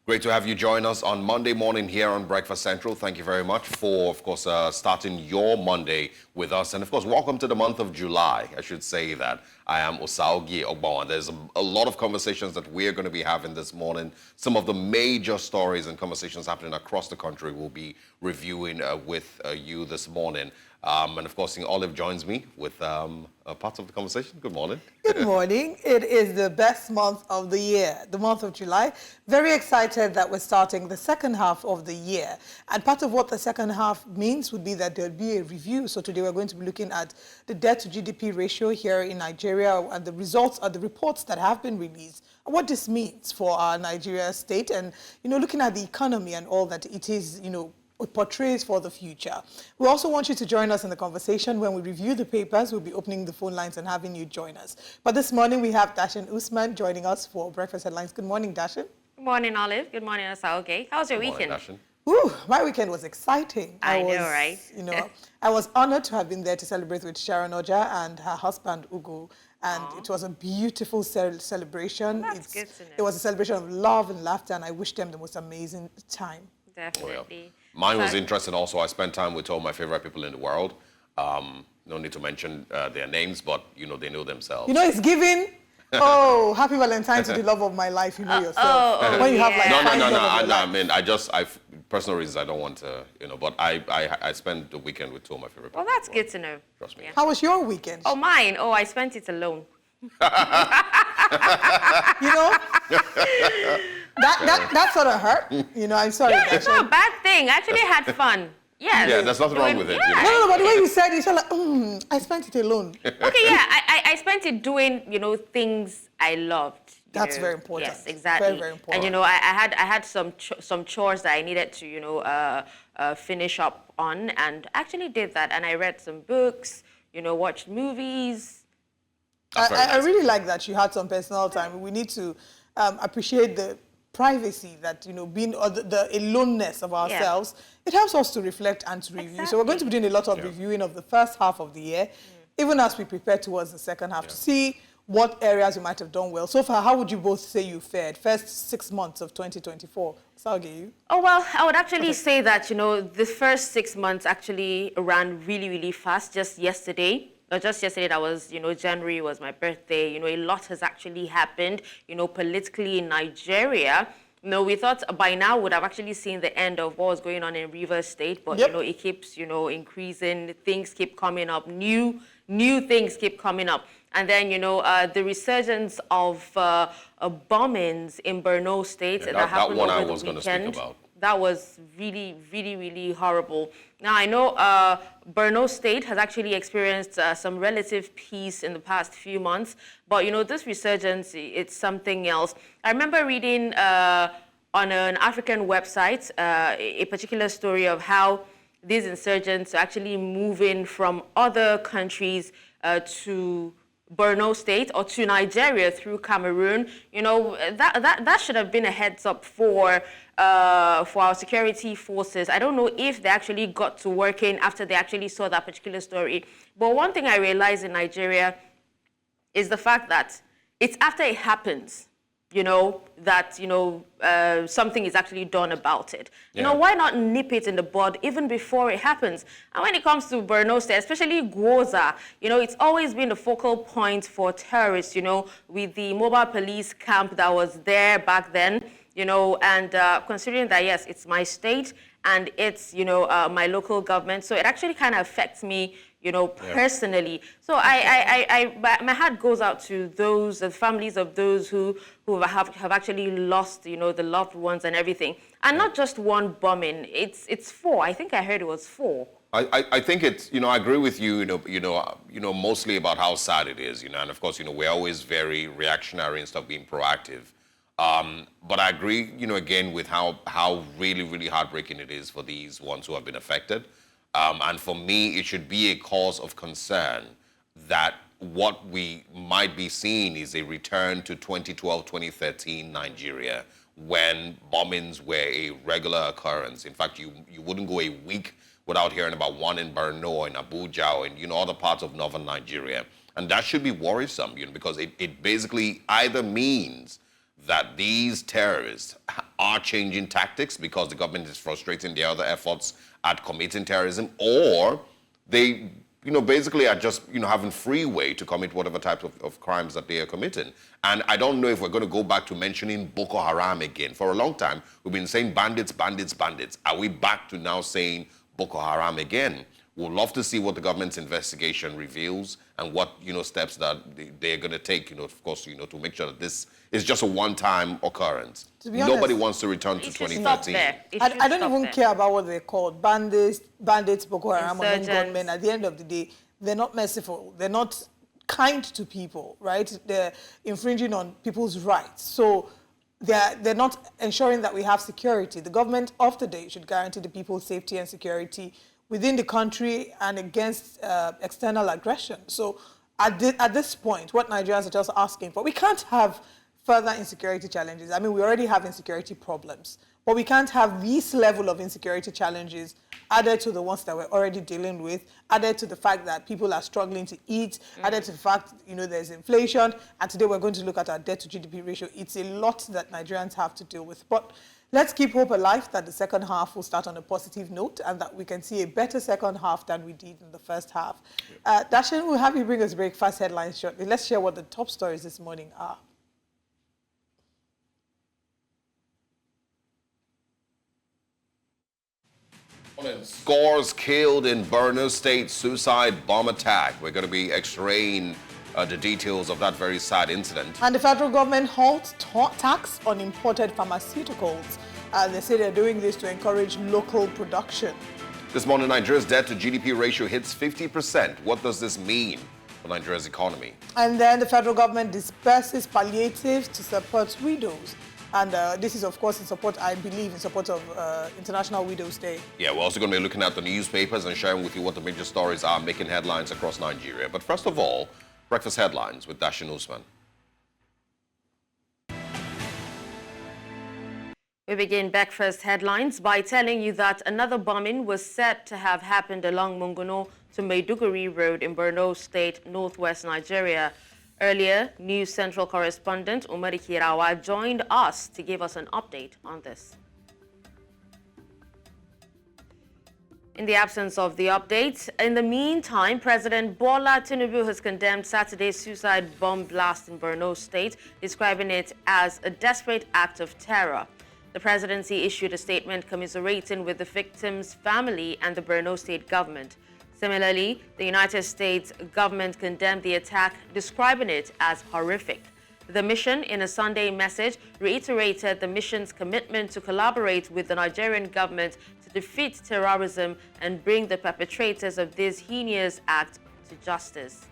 Great to have you join us on Monday morning here on Breakfast Central. Thank you very much for, of course, starting your Monday with us. And, of course, welcome to the month of July. I should say that. I am Osaogi Ogbawa. There's a lot of conversations that we're going to be having this morning. Some of the major stories and conversations happening across the country we'll be reviewing with you this morning. And, of course, Olive joins me with part of the conversation. Good morning. Good morning. It is the best month of the year, the month of July. Very excited that we're starting the second half of the year. And part of what the second half means would be that there'll be a review. So today we're going to be looking at the debt to GDP ratio here in Nigeria and the results of the reports that have been released and what this means for our Nigeria state and, looking at the economy and all that it is, it portrays for the future. We also want you to join us in the conversation. When we review the papers, we'll be opening the phone lines and having you join us. But this morning, we have Dashin Usman joining us for Breakfast Headlines. Good morning, Dashin. Good morning, Olive. Good morning, Osaoge. How was your weekend? Dashin. Ooh, my weekend was exciting. I know, right? I was honored to have been there to celebrate with Sharon Oja and her husband, Ugo. And it was a beautiful celebration. Well, that's good to know. It was a celebration of love and laughter, and I wish them the most amazing time. Definitely. Mine was interesting also. I spent time with all my favorite people in the world. No need to mention their names, but, they know themselves. It's giving, happy Valentine's to the love of my life, yourself. When you have like No, I mean, personal reasons, I don't want to, but I spent the weekend with two of my favorite people. Well, that's good to know. Trust me. Yeah. How was your weekend? Oh, mine? Oh, I spent it alone. That sort of hurt. I'm sorry. Yeah, it's not a bad thing. I actually had fun. Yes. Yeah, there's nothing wrong with it. Yeah. No, but the way you said it, you're like, I spent it alone. Okay, yeah, I spent it doing, things I loved. That's very important. Yes, exactly. Very, very important. And, I had some chores that I needed to, finish up on, and actually did that. And I read some books, watched movies. I really like that you had some personal time. We need to appreciate the privacy that, being the aloneness of ourselves. It helps us to reflect and to review. Exactly. So we're going to be doing a lot of reviewing of the first half of the year, even as we prepare towards the second half to see what areas you might have done well. So far, how would you both say you fared? First 6 months of 2024. Salge, you? Oh, well, I would actually say that, the first 6 months actually ran really, really fast. Just yesterday, that was, January was my birthday. A lot has actually happened, politically in Nigeria. We thought by now would have actually seen the end of what was going on in Rivers State, but, it keeps, increasing. Things keep coming up. New things keep coming up. And then, the resurgence of bombings in Borno State that happened over the weekend. That one I was going to speak about. That was really, really, really horrible. Now, I know Borno State has actually experienced some relative peace in the past few months, but, this resurgence, it's something else. I remember reading on an African website a particular story of how these insurgents are actually moving from other countries to Borno State or to Nigeria through Cameroon. That should have been a heads up for our security forces. I don't know if they actually got to working after they actually saw that particular story. But one thing I realized in Nigeria is the fact that it's after it happens, that, something is actually done about it. Why not nip it in the bud even before it happens? And when it comes to Borno State, especially Gwoza, it's always been the focal point for terrorists, with the mobile police camp that was there back then, and considering that, yes, it's my state and it's, my local government, so it actually kind of affects me, personally. So my heart goes out to the families of those who have actually lost, the loved ones and everything. And not just one bombing, it's 4. I think I heard it was 4. I think it's, I agree with you, mostly about how sad it is, and of course, we're always very reactionary and stuff, being proactive. But I agree, again, with how really, really heartbreaking it is for these ones who have been affected. And for me, it should be a cause of concern that what we might be seeing is a return to 2012, 2013 Nigeria, when bombings were a regular occurrence. In fact, you wouldn't go a week without hearing about one in Borno or in Abuja or in, other parts of northern Nigeria. And that should be worrisome, because it basically either means that these terrorists are changing tactics because the government is frustrating their other efforts at committing terrorism, or they, basically are just, having free way to commit whatever types of crimes that they are committing. And I don't know if we're going to go back to mentioning Boko Haram again. For a long time, we've been saying bandits, bandits, bandits. Are we back to now saying Boko Haram again? We'll love to see what the government's investigation reveals and what, steps that they're going to take, of course, to make sure that this is just a one-time occurrence. To be honest, nobody wants to return to 2013. I don't even care about what they're called. Bandits, Boko Haram, or gunmen. At the end of the day, they're not merciful. They're not kind to people, right? They're infringing on people's rights. So they're not ensuring that we have security. The government of the day should guarantee the people's safety and security within the country and against external aggression. So at this point, what Nigerians are just asking for, we can't have further insecurity challenges. I mean, we already have insecurity problems, but we can't have this level of insecurity challenges added to the ones that we're already dealing with, added to the fact that people are struggling to eat, added to the fact, there's inflation, and today we're going to look at our debt to GDP ratio. It's a lot that Nigerians have to deal with. But let's keep hope alive that the second half will start on a positive note and that we can see a better second half than we did in the first half. Dashin, we'll have you bring us breakfast headlines shortly. Let's share what the top stories this morning are. Scores killed in Borno State suicide bomb attack. We're going to be x-raying the details of that very sad incident. And the federal government halts tax on imported pharmaceuticals. They say they're doing this to encourage local production. This morning, Nigeria's debt to GDP ratio hits 50%. What does this mean for Nigeria's economy? And then the federal government disperses palliatives to support widows. And this is, of course, in support, I believe, in support of International Widows' Day. Yeah, we're also going to be looking at the newspapers and sharing with you what the major stories are making headlines across Nigeria. But first of all, breakfast headlines with Dashin Usman. We begin breakfast headlines by telling you that another bombing was said to have happened along Mongono to Maiduguri Road in Borno State, northwest Nigeria. Earlier, News Central correspondent Umari Kirawa joined us to give us an update on this. In the absence of the update, in the meantime, President Bola Tinubu has condemned Saturday's suicide bomb blast in Borno State, describing it as a desperate act of terror. The presidency issued a statement commiserating with the victim's family and the Borno State government. Similarly, the United States government condemned the attack, describing it as horrific. The mission, in a Sunday message, reiterated the mission's commitment to collaborate with the Nigerian government to defeat terrorism and bring the perpetrators of this heinous act to justice.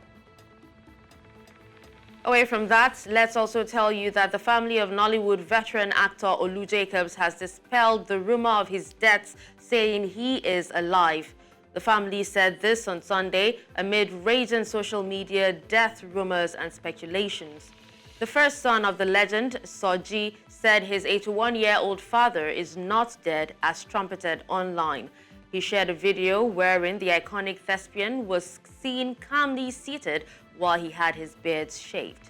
Away from that, let's also tell you that the family of Nollywood veteran actor Olu Jacobs has dispelled the rumor of his death, saying he is alive. The family said this on Sunday amid raging social media death rumors and speculations. The first son of the legend, Soji, said his 81-year-old father is not dead as trumpeted online. He shared a video wherein the iconic thespian was seen calmly seated while he had his beard shaved.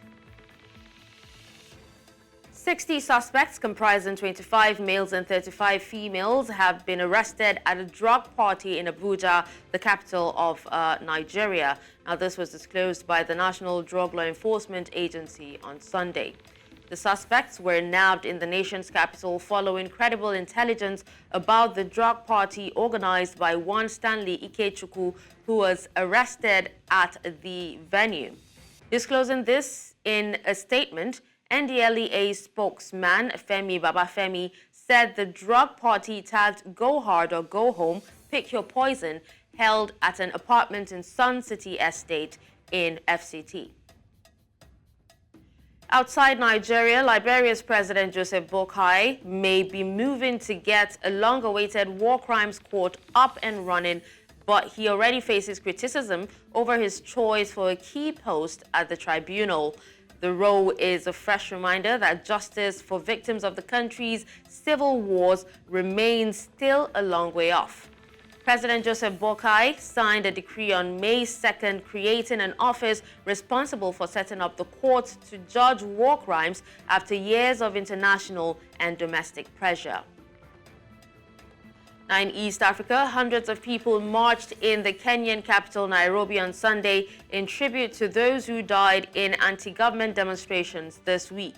60 suspects, comprising 25 males and 35 females, have been arrested at a drug party in Abuja, the capital of Nigeria. Now, this was disclosed by the National Drug Law Enforcement Agency on Sunday. The suspects were nabbed in the nation's capital following credible intelligence about the drug party organized by one Stanley Ikechukwu, who was arrested at the venue. Disclosing this in a statement, NDLEA spokesman Femi Babafemi said the drug party tagged Go Hard or Go Home, Pick Your Poison, held at an apartment in Sun City Estate in FCT. Outside Nigeria, Liberia's President Joseph Boakai may be moving to get a long-awaited war crimes court up and running, but he already faces criticism over his choice for a key post at the tribunal. The role is a fresh reminder that justice for victims of the country's civil wars remains still a long way off. President Joseph Boakai signed a decree on May 2nd creating an office responsible for setting up the court to judge war crimes after years of international and domestic pressure. Now in East Africa, hundreds of people marched in the Kenyan capital Nairobi on Sunday in tribute to those who died in anti-government demonstrations this week.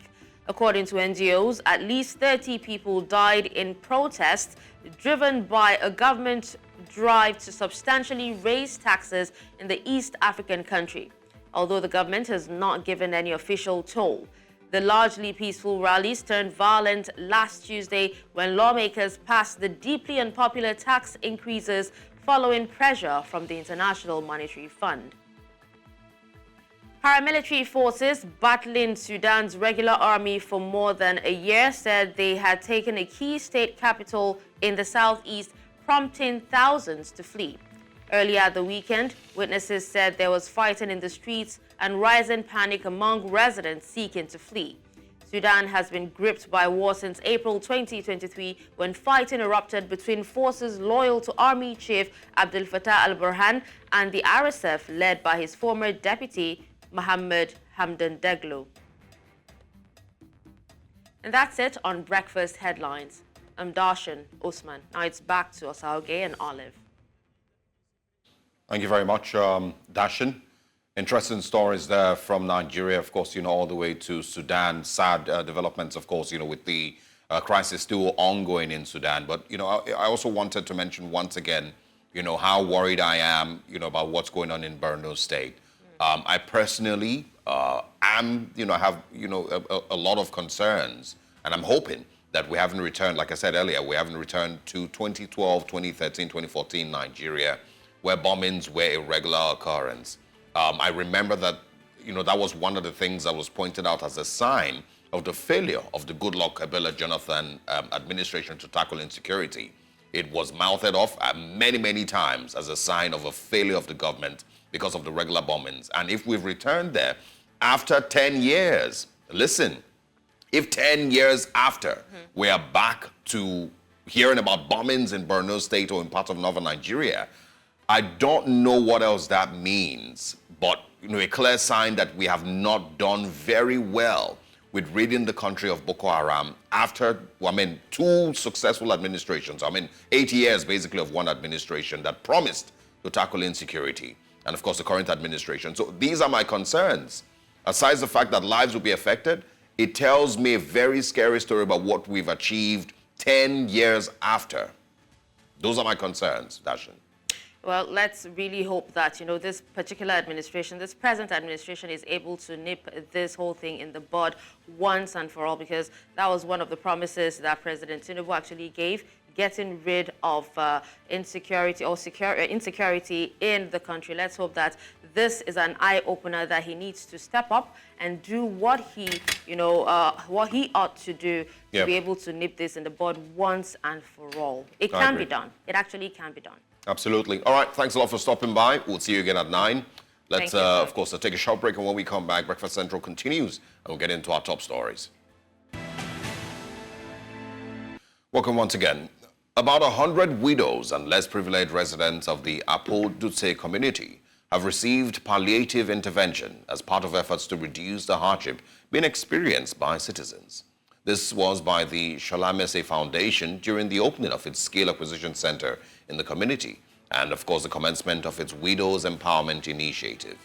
According to NGOs, at least 30 people died in protests driven by a government drive to substantially raise taxes in the East African country, although the government has not given any official toll. The largely peaceful rallies turned violent last Tuesday when lawmakers passed the deeply unpopular tax increases following pressure from the International Monetary Fund. Paramilitary forces battling Sudan's regular army for more than a year said they had taken a key state capital in the southeast, prompting thousands to flee. Earlier the weekend, witnesses said there was fighting in the streets and rising panic among residents seeking to flee. Sudan has been gripped by war since April 2023 when fighting erupted between forces loyal to Army Chief Abdel Fattah al-Burhan and the RSF led by his former deputy Mohammed Hamdan Daglo. And that's it on Breakfast Headlines. I'm Darshan Osman. Now it's back to Osauge and Olive. Thank you very much, Darshan. Interesting stories there from Nigeria, of course, all the way to Sudan. Sad developments, of course, with the crisis still ongoing in Sudan. But, I also wanted to mention once again, how worried I am, about what's going on in Borno State. I personally am, have, a lot of concerns, and I'm hoping that we haven't returned, like I said earlier, we haven't returned to 2012, 2013, 2014 Nigeria, where bombings were a regular occurrence. I remember that, that was one of the things that was pointed out as a sign of the failure of the Goodluck Ebele Jonathan administration to tackle insecurity. It was mouthed off many, many times as a sign of a failure of the government because of the regular bombings. And if we've returned there after 10 years, listen, if 10 years after we are back to hearing about bombings in Borno State or in parts of northern Nigeria, I don't know what else that means, but a clear sign that we have not done very well with ridding the country of Boko Haram after, 2 successful administrations. 8 years basically of one administration that promised to tackle insecurity. And of course, the current administration. So these are my concerns. Aside the fact that lives will be affected, it tells me a very scary story about what we've achieved 10 years after. Those are my concerns, Darshan. Well, let's really hope that, this particular administration, this present administration is able to nip this whole thing in the bud once and for all, because that was one of the promises that President Tinubu actually gave, getting rid of insecurity in the country. Let's hope that this is an eye-opener, that he needs to step up and do what he ought to do to be able to nip this in the bud once and for all. It can be done. It actually can be done. Absolutely. All right. Thanks a lot for stopping by. We'll see you again at 9. Let's, of course, take a short break. And when we come back, Breakfast Central continues. And we'll get into our top stories. Welcome once again. About 100 widows and less privileged residents of the Apo-Dutse community have received palliative intervention as part of efforts to reduce the hardship being experienced by citizens. This was by the Sholamese Foundation during the opening of its Skill Acquisition Center in the community and, of course, the commencement of its Widows Empowerment Initiative.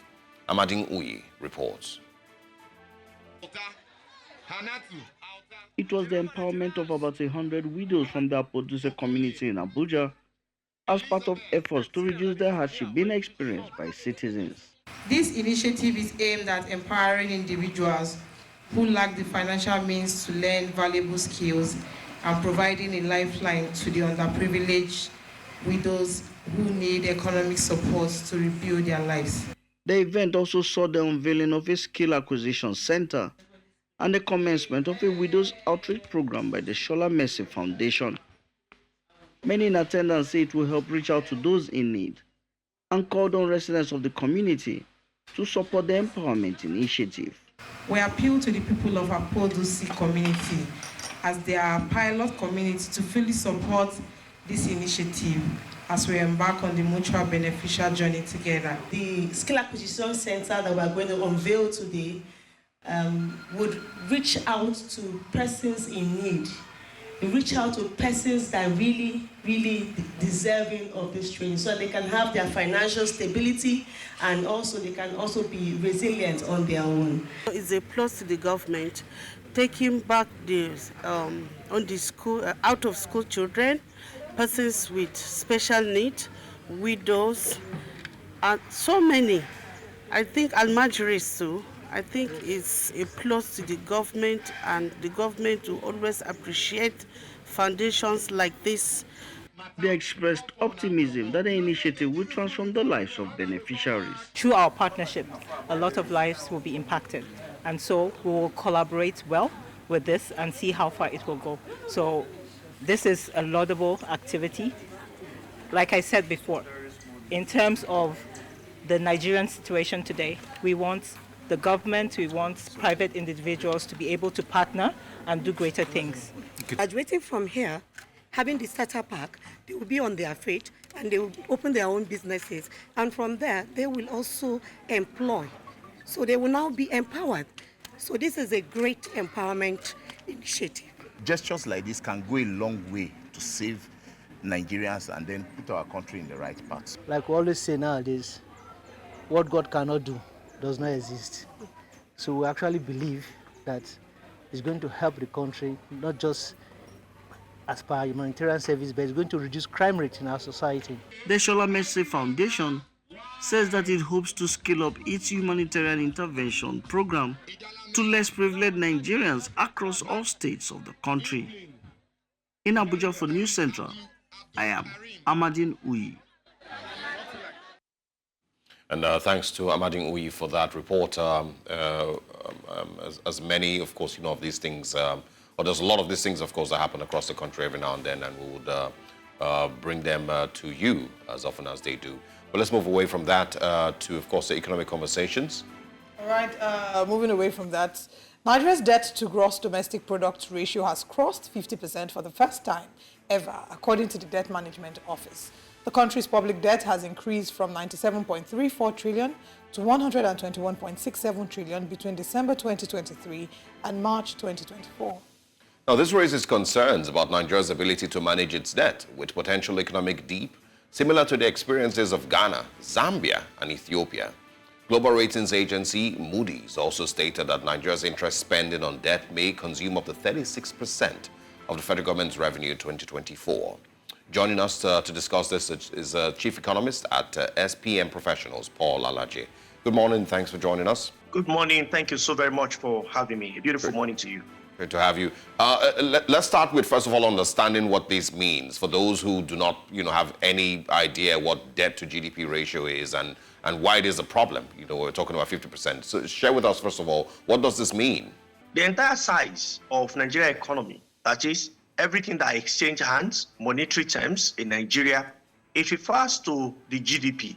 Amadine Uyi reports. It was the empowerment of about 100 widows from the Apo-Dutse community in Abuja as part of efforts to reduce the hardship being experienced by citizens. This initiative is aimed at empowering individuals who lack the financial means to learn valuable skills and providing a lifeline to the underprivileged widows who need economic support to rebuild their lives. The event also saw the unveiling of a skill acquisition center and the commencement of a widows outreach program by the Sholamese Foundation. Many in attendance say it will help reach out to those in need and called on residents of the community to support the empowerment initiative. We appeal to the people of Apo-Dutse community as their pilot community to fully support this initiative as we embark on the mutual beneficial journey together. The skill acquisition center that we are going to unveil today would reach out to persons in need. Reach out to persons that really deserving of this training, so they can have their financial stability and also they can also be resilient on their own. It's a plus to the government taking back the on the school out of school children, persons with special needs, widows, and so many. I think Almajiris too. I think it's a plus to the government, and the government will always appreciate foundations like this. They expressed optimism that the initiative will transform the lives of beneficiaries. Through our partnership, a lot of lives will be impacted. And so we will collaborate well with this and see how far it will go. So this is a laudable activity. Like I said before, in terms of the Nigerian situation today, we want the government, we want private individuals to be able to partner and do greater things. Graduating from here, having the starter pack, they will be on their feet and they will open their own businesses. And from there, they will also employ. So they will now be empowered. So this is a great empowerment initiative. Gestures like this can go a long way to save Nigerians and then put our country in the right path. Like we always say nowadays, what God cannot do does not exist. So we actually believe that it's going to help the country, not just as per humanitarian service, but it's going to reduce crime rate in our society. The Shola Mercy Foundation says that it hopes to scale up its humanitarian intervention program to less privileged Nigerians across all states of the country. In Abuja for News Central, I am Amadine Uyi. And thanks to Amadine Uyi for that report. As many, of course, of these things, or there's a lot of these things, of course, that happen across the country every now and then, and we would bring them to you as often as they do. But let's move away from that to, of course, the economic conversations. All right, moving away from that, Nigeria's debt to gross domestic product ratio has crossed 50% for the first time ever, according to the Debt Management Office. The country's public debt has increased from 97.34 trillion to 121.67 trillion between December 2023 and March 2024. Now, this raises concerns about Nigeria's ability to manage its debt with potential economic deep, similar to the experiences of Ghana, Zambia, and Ethiopia. Global ratings agency Moody's also stated that Nigeria's interest spending on debt may consume up to 36% of the federal government's revenue in 2024. Joining us to discuss this is Chief Economist at SPM Professionals, Paul Alaje. Good morning. Thanks for joining us. Good morning. Thank you so very much for having me. A beautiful morning to you. Great to have you. Let's start with, first of all, understanding what this means for those who do not, have any idea what debt to GDP ratio is and why it is a problem. We're talking about 50%. So share with us, first of all, what does this mean? The entire size of Nigeria economy, that is, everything that exchange hands, monetary terms in Nigeria, it refers to the GDP.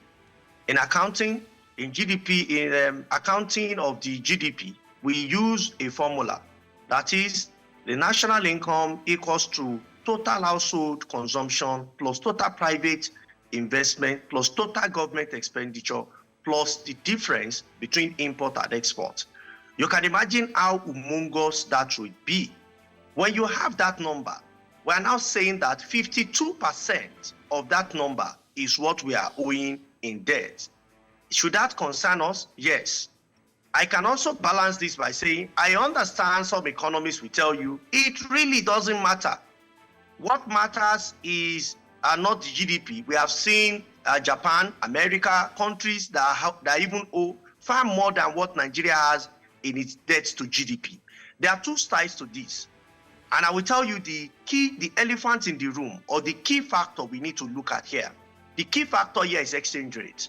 In accounting, accounting of the GDP, we use a formula. That is, the national income equals to total household consumption plus total private investment plus total government expenditure plus the difference between import and export. You can imagine how humongous that would be. When you have that number, we are now saying that 52% of that number is what we are owing in debt. Should that concern us? Yes. I can also balance this by saying, I understand some economists will tell you, it really doesn't matter. What matters is not the GDP. We have seen Japan, America, countries that even owe far more than what Nigeria has in its debt to GDP. There are two sides to this. And I will tell you the elephant in the room, or the key factor we need to look at here. The key factor here is exchange rate.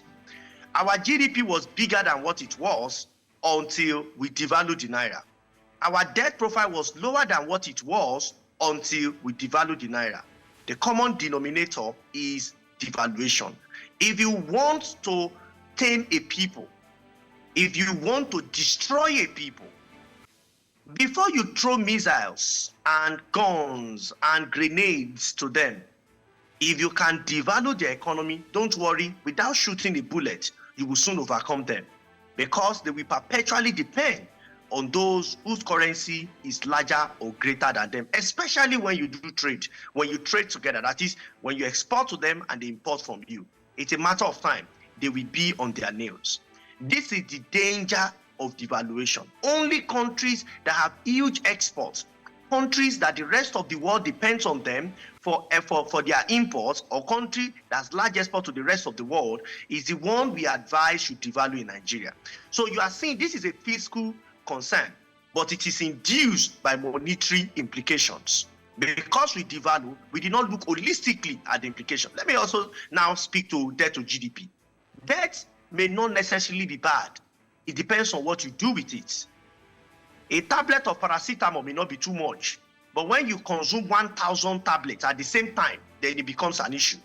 Our GDP was bigger than what it was until we devalued the naira. Our debt profile was lower than what it was until we devalued the naira. The common denominator is devaluation. If you want to tame a people, if you want to destroy a people, before you throw missiles and guns and grenades to them, If you can devalue the economy, don't worry, without shooting a bullet, you will soon overcome them, because they will perpetually depend on those whose currency is larger or greater than them, especially when you do trade, when you trade together. That is, when you export to them and they import from you. It's a matter of time. They will be on their nails. This is the danger of devaluation. Only countries that have huge exports, countries that the rest of the world depends on them for their imports, or country that's large export to the rest of the world, is the one we advise should devalue in Nigeria. So you are seeing this is a fiscal concern, but it is induced by monetary implications. Because we devalue, we did not look holistically at the implication. Let me also now speak to debt to GDP. Debt may not necessarily be bad. It depends on what you do with it. A tablet of paracetamol may not be too much, but when you consume 1,000 tablets at the same time, then it becomes an issue.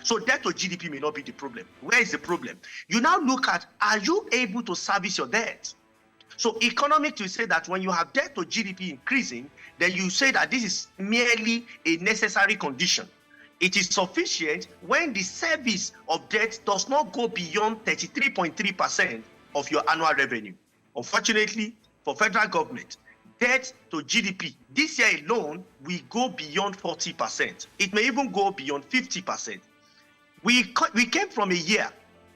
So debt to GDP may not be the problem. Where is the problem? You now look at, are you able to service your debt? So economics will say that when you have debt to GDP increasing, then you say that this is merely a necessary condition. It is sufficient when the service of debt does not go beyond 33.3% of your annual revenue. Unfortunately, for federal government, debt to GDP this year alone will go beyond 40%. It may even go beyond 50%. We came from a year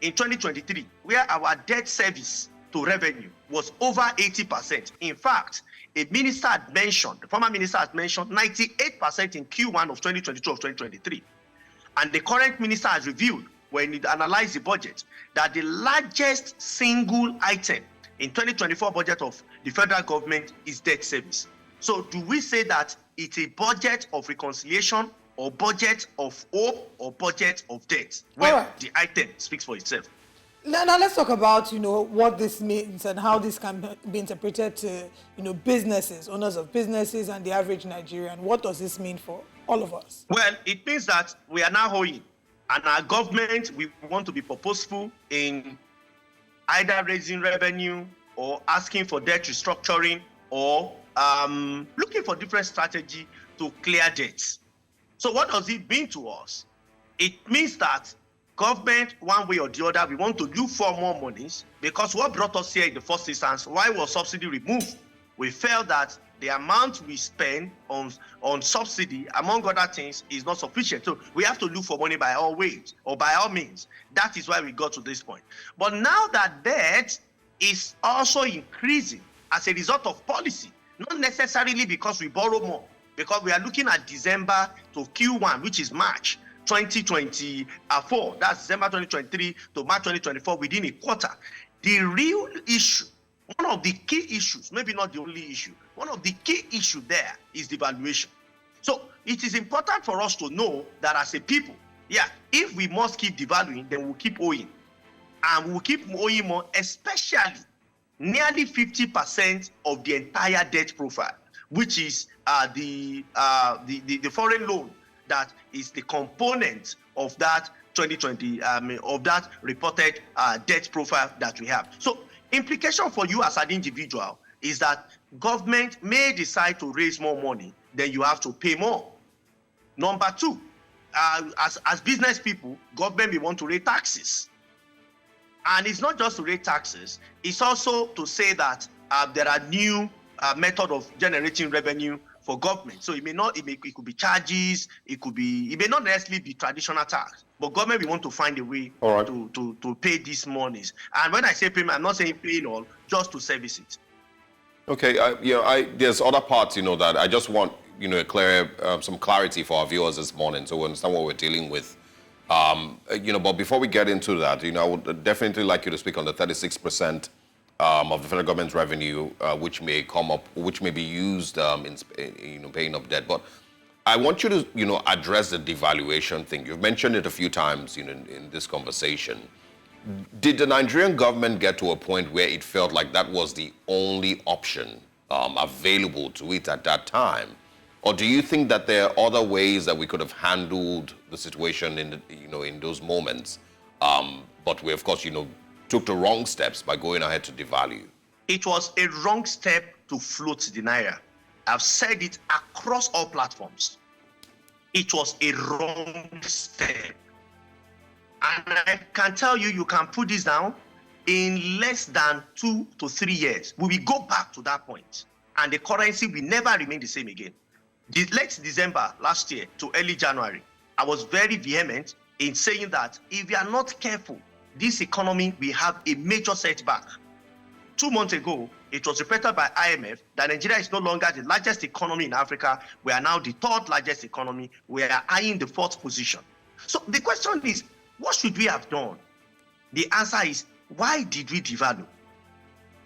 in 2023 where our debt service to revenue was over 80%. In fact, a minister had mentioned, the former minister had mentioned 98% in Q1 of 2022 of 2023. And the current minister has revealed, when he analyzed the budget, that the largest single item in 2024 budget of the federal government is debt service. So do we say that it's a budget of reconciliation, or budget of hope, or budget of debt? Well, the item speaks for itself. Now let's talk about, what this means and how this can be interpreted to, businesses, owners of businesses, and the average Nigerian. What does this mean for all of us? Well, it means that we are now owing, and our government, we want to be purposeful in either raising revenue or asking for debt restructuring, or looking for different strategy to clear debts. So what does it mean to us? It means that government, one way or the other, we want to look for more monies, because what brought us here in the first instance, why was subsidy removed? We felt that the amount we spend on subsidy, among other things, is not sufficient. So we have to look for money by all ways, or by all means. That is why we got to this point. But now that debt is also increasing as a result of policy, not necessarily because we borrow more, because we are looking at December to Q1, which is March 2024, that's December 2023 to March 2024, within a quarter. The real issue, one of the key issues, maybe not the only issue, one of the key issues there is devaluation. So it is important for us to know that as a people, if we must keep devaluing, then we'll keep owing. And we'll keep owing more, especially nearly 50% of the entire debt profile, which is the foreign loan that is the component of that 2020 of that reported debt profile that we have. So implication for you as an individual is that government may decide to raise more money, then you have to pay more. Number two, as business people, government may want to raise taxes. And it's not just to raise taxes, it's also to say that there are new method of generating revenue for government. So it could be charges, it may not necessarily be traditional tax, but government will want to find a way to pay these monies. And when I say payment, I'm not saying paying all, just to service it. Okay, there's other parts, that I just want, some clarity for our viewers this morning, so we understand what we're dealing with. But before we get into that, I would definitely like you to speak on the 36% of the federal government's revenue, which may be used in paying up debt. But I want you to, address the devaluation thing. You've mentioned it a few times, in this conversation. Did the Nigerian government get to a point where it felt like that was the only option available to it at that time? Or do you think that there are other ways that we could have handled the situation in those moments? But we, of course, took the wrong steps by going ahead to devalue. It was a wrong step to float the naira. I've said it across all platforms. it was a wrong step. And I can tell you, you can put this down, in less than 2 to 3 years, we will go back to that point, and the currency will never remain the same again. The late December last year to early January, I was very vehement in saying that if we are not careful, this economy will have a major setback. 2 months ago, it was reported by IMF that Nigeria is no longer the largest economy in Africa. We are now the 3rd largest economy. We are eyeing the 4th position. So the question is, what should we have done? The answer is, why did we devalue?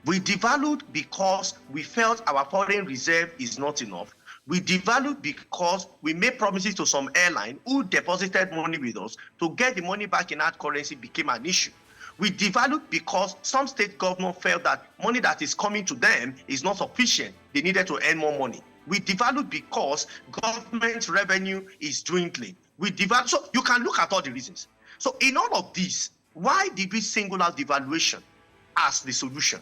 We devalued because we felt our foreign reserve is not enough. We devalued because we made promises to some airline who deposited money with us to get the money back in hard currency became an issue. We devalued because some state government felt that money that is coming to them is not sufficient. They needed to earn more money. We devalued because government revenue is dwindling. We devalued. So you can look at all the reasons. So in all of this, why did we single out devaluation as the solution?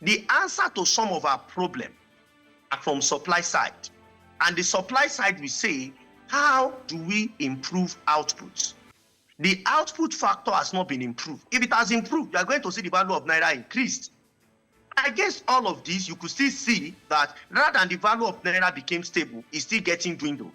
The answer to some of our problems are from supply side. And the supply side, we say, how do we improve outputs? The output factor has not been improved. If it has improved, you are going to see the value of Naira increased. Against all of this, you could still see that rather than the value of Naira became stable, it's still getting dwindled.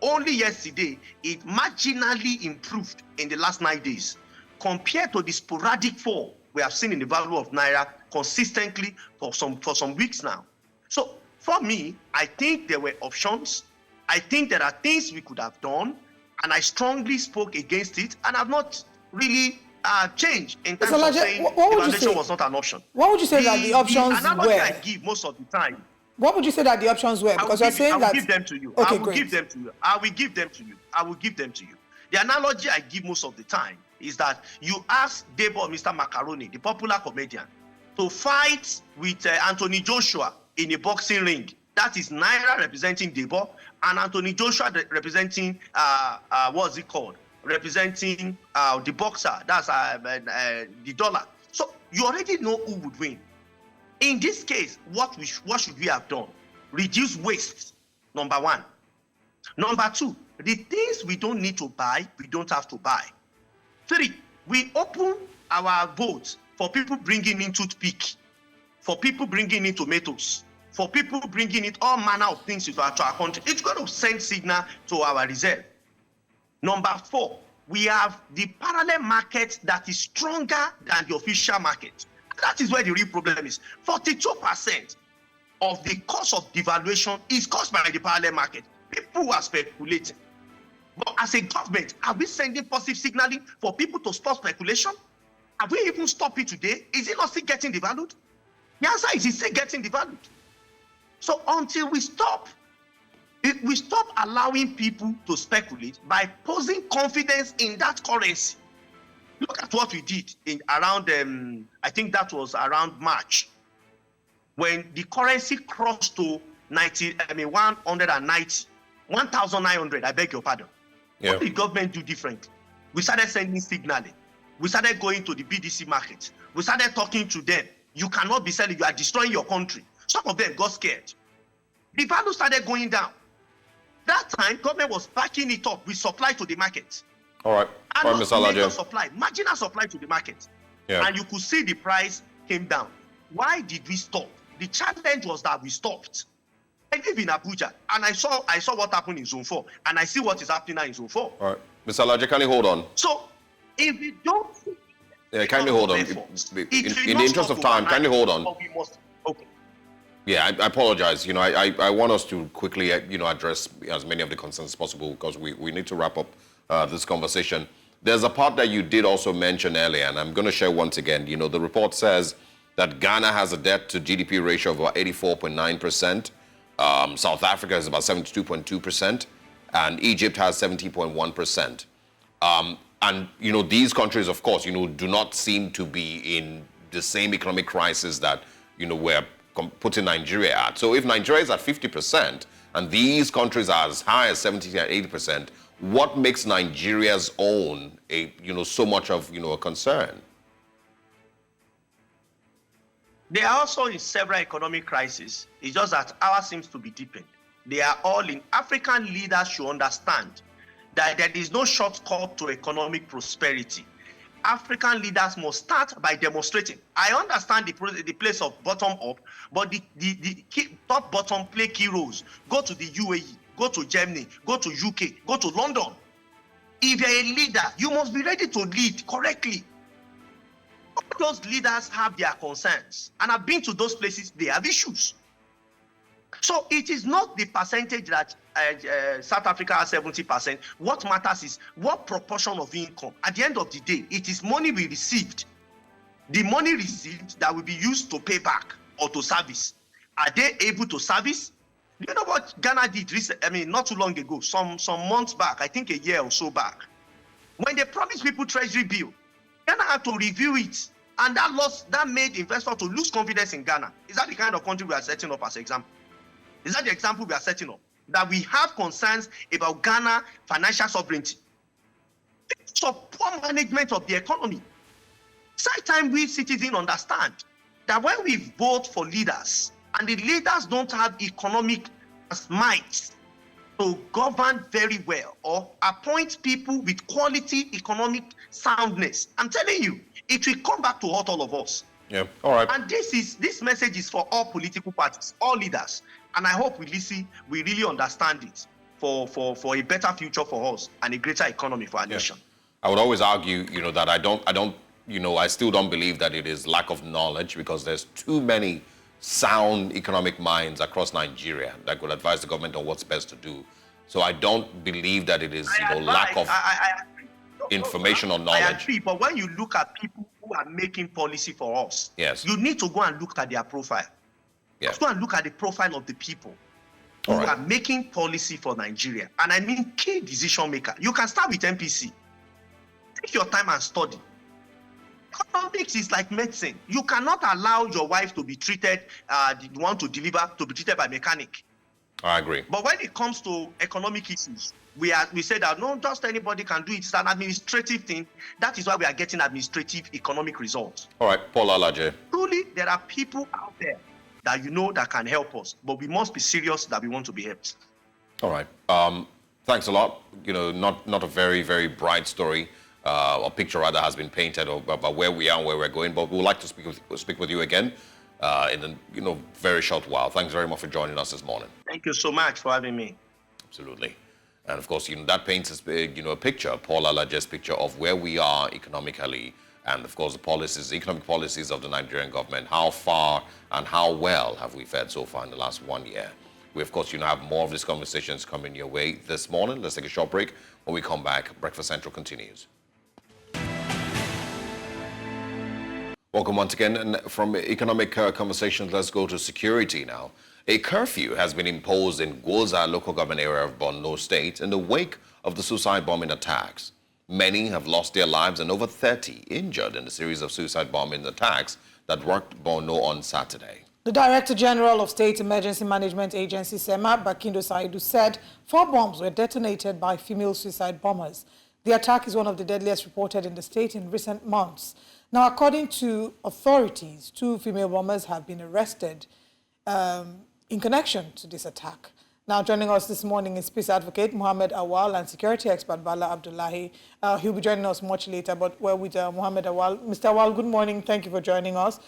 Only yesterday, it marginally improved in the last 9 days, compared to the sporadic fall we have seen in the value of Naira consistently for some weeks now. So for me, I think there were options. I think there are things we could have done, and I strongly spoke against it, and I've not really changed in terms of saying devaluation was not an option. What would you say that the options the analogy were? I give most of the time. What would you say that the options were? Because you're saying that... I will give them to you. Okay, I will give them to you. I will give them to you. I will give them to you. The analogy I give most of the time is that you ask Debo, Mr. Macaroni, the popular comedian, to fight with Anthony Joshua in a boxing ring. That is Naira representing Debo, and Anthony Joshua representing, what's it called? Representing the boxer, that's the dollar. So you already know who would win. In this case, what should we have done? Reduce waste, number one. Number two, the things we don't need to buy, we don't have to buy. 3, we open our votes for people bringing in toothpick, for people bringing in tomatoes, for people bringing in all manner of things to our country. It's going to send signal to our reserve. Number 4, we have the parallel market that is stronger than the official market. That is where the real problem is. 42% of the cost of devaluation is caused by the parallel market. People are speculating. But as a government, are we sending positive signaling for people to stop speculation? Have we even stopped it today? Is it not still getting devalued? The answer is it's still getting devalued. So until we stop allowing people to speculate by posing confidence in that currency. Look at what we did in around, I think that was around March, when the currency crossed to 1,900, I beg your pardon. Yeah. What did the government do differently? We started sending signaling. We started going to the BDC market. We started talking to them. You cannot be selling, you are destroying your country. Some of them got scared. The value started going down. That time, government was backing it up with supply to the market. All right. And not major supply, marginal supply to the market. Yeah. And you could see the price came down. Why did we stop? The challenge was that we stopped. I live in Abuja, and I saw what happened in Zone 4, and I see what is happening now in Zone 4. All right. Mr. Alaje, kindly hold on. So, if we don't... kindly hold on. In the interest of time, kindly hold on. Okay. Yeah, I apologize. I want us to quickly, address as many of the concerns as possible, because we need to wrap up this conversation. There's a part that you did also mention earlier, and I'm going to share once again. The report says that Ghana has a debt to GDP ratio of about 84.9%. South Africa is about 72.2%, and Egypt has 70.1%. And these countries, of course, do not seem to be in the same economic crisis that we're putting Nigeria at. So if Nigeria is at 50% and these countries are as high as 70 and 80%, what makes Nigeria's own so much of a concern? They are also in several economic crises. It's just that ours seems to be deepened. They are all in. African leaders should understand that there is no shortcut to economic prosperity. African leaders must start by demonstrating. I understand the place of bottom up, but the top bottom play key roles. Go to the UAE, go to Germany, go to UK, go to London. If you're a leader, you must be ready to lead correctly. Those leaders have their concerns, and I've been to those places, they have issues. So it is not the percentage that South Africa has 70%. What matters is what proportion of income. At the end of the day, it is money we received. The money received that will be used to pay back or to service. Are they able to service? You know what Ghana did recently, not too long ago, some months back, I think a year or so back. When they promised people treasury bill, Ghana had to review it. And that made investors to lose confidence in Ghana. Is that the kind of country we are setting up as an example? Is that the example we are setting up? That we have concerns about Ghana financial sovereignty. So poor management of the economy. It's high time we citizens understand that when we vote for leaders, and the leaders don't have economic might to govern very well or appoint people with quality economic soundness, I'm telling you, it will come back to hurt all of us. Yeah, all right. And this message is for all political parties, all leaders. And I hope we really understand it for a better future for us and a greater economy for our nation. I would always argue, that I still don't believe that it is lack of knowledge, because there's too many sound economic minds across Nigeria that could advise the government on what's best to do. So I don't believe that it is, lack of information or knowledge. I agree, but when you look at people who are making policy for us, yes, you need to go and look at their profile. Yes. Go and look at the profile of the people who are making policy for Nigeria. And I mean key decision maker. You can start with MPC. Take your time and study. Economics is like medicine. You cannot allow your wife to be treated, the one to deliver, to be treated by mechanic. I agree. But when it comes to economic issues, we say that no, just anybody can do it. It's an administrative thing. That is why we are getting administrative economic results. All right, Paul Alaje. Truly, there are people out there that that can help us, but we must be serious that we want to be helped. All right. Thanks a lot. Not a very, very bright story, or picture rather, has been painted about where we are and where we're going, but we would like to speak with you again in a very short while. Thanks very much for joining us this morning. Thank you so much for having me. Absolutely. And of course, that paints a picture, Paul Alaje's picture of where we are economically, and of course the economic policies of the Nigerian government. How far and how well have we fared so far in the last 1 year? We of course have more of these conversations coming your way this morning. Let's take a short break. When we come back, Breakfast Central continues. Welcome once again, and from economic conversations, let's go to security now. A curfew has been imposed in Gwoza local government area of Borno State in the wake of the suicide bombing attacks. Many have lost their lives and over 30 injured in a series of suicide bombing attacks that rocked Borno on Saturday. The Director General of State Emergency Management Agency, SEMA, Bakindo Saidu, said 4 bombs were detonated by female suicide bombers. The attack is one of the deadliest reported in the state in recent months. Now, according to authorities, 2 female bombers have been arrested in connection to this attack. Now, joining us this morning is Peace Advocate Muhammad Awal and security expert Bala Abdullahi. He'll be joining us much later, but we're with Muhammad Awal. Mr. Awal, good morning. Thank you for joining us.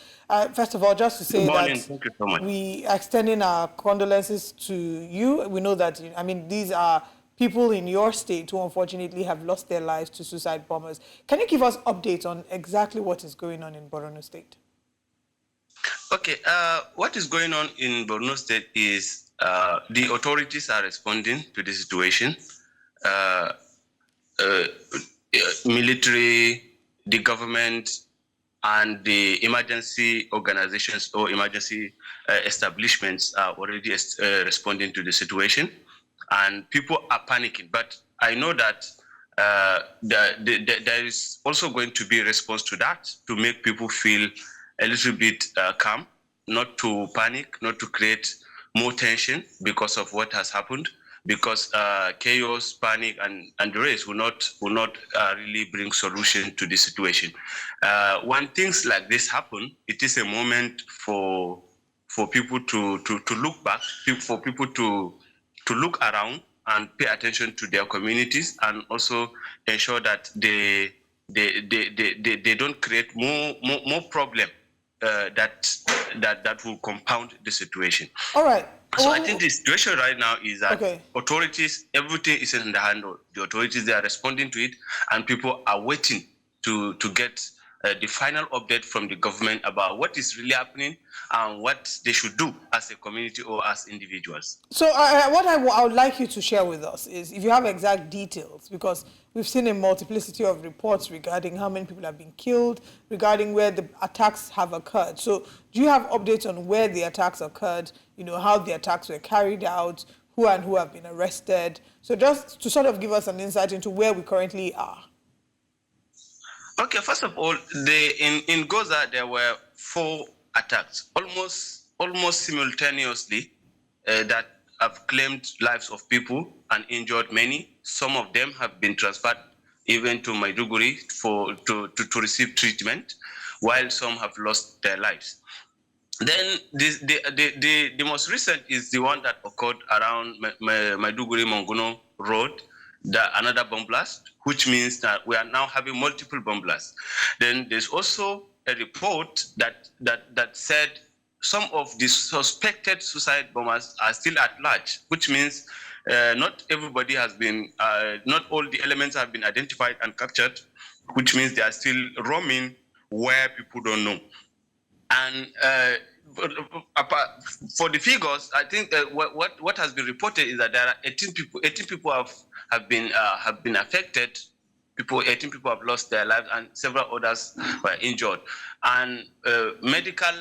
First of all, just to say that Thank you so much. We are extending our condolences to you. We know that, these are people in your state who unfortunately have lost their lives to suicide bombers. Can you give us updates on exactly what is going on in Borno State? Okay, what is going on in Borno State is the authorities are responding to the situation. Military, the government, and the emergency organizations or emergency establishments are already responding to the situation. And people are panicking. But I know that there is also going to be a response to that to make people feel a little bit calm, not to panic, not to create more tension because of what has happened, because chaos, panic, and the rest will not really bring solution to the situation. When things like this happen, it is a moment for people to look back, for people to look around and pay attention to their communities, and also ensure that they don't create more problem that will compound the situation. All right. So I think the situation right now is that Okay. authorities, everything is in the hand of the authorities. They are responding to it, and people are waiting to get the final update from the government about what is really happening and what they should do as a community or as individuals. So what I would like you to share with us is if you have exact details, because we've seen a multiplicity of reports regarding how many people have been killed, regarding where the attacks have occurred. So do you have updates on where the attacks occurred, you know, how the attacks were carried out, who have been arrested? So just to sort of give us an insight into where we currently are. Okay, first of all, in Gaza, there were 4 attacks, almost simultaneously, that have claimed lives of people and injured many. Some of them have been transferred even to Maiduguri to receive treatment, while some have lost their lives. Then the most recent is the one that occurred around Maiduguri-Monguno Road, another bomb blast, which means that we are now having multiple bomb blasts. Then there's also a report that said some of the suspected suicide bombers are still at large, which means not everybody has been, not all the elements have been identified and captured, which means they are still roaming where people don't know. And for the figures, I think what has been reported is that there are 18 people have been affected. 18 people have lost their lives, and several others were injured. And medical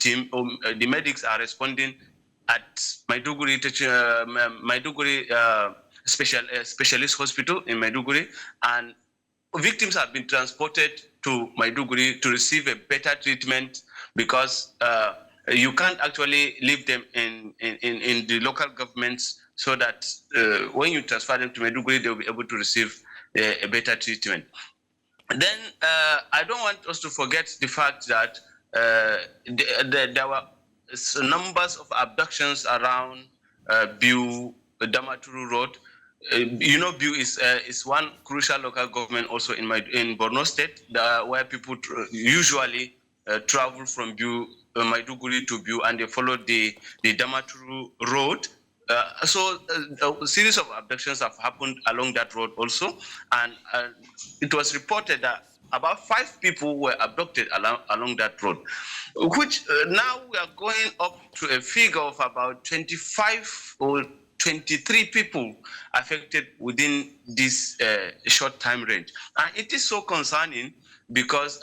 team, the medics are responding at Maiduguri specialist hospital in Maiduguri, and victims have been transported to Maiduguri to receive a better treatment, because you can't actually leave them in the local governments, so that when you transfer them to Maiduguri, they'll be able to receive a better treatment. Then I don't want us to forget the fact that there were numbers of abductions around Damaturu Road. You know, Biu is one crucial local government also in Borno State, where people usually travel from Maiduguri to Biu, and they follow the Damaturu Road. So a series of abductions have happened along that road also, and it was reported that about 5 people were abducted along that road, which now we are going up to a figure of about 25 or 23 people affected within this short time range. And it is so concerning, because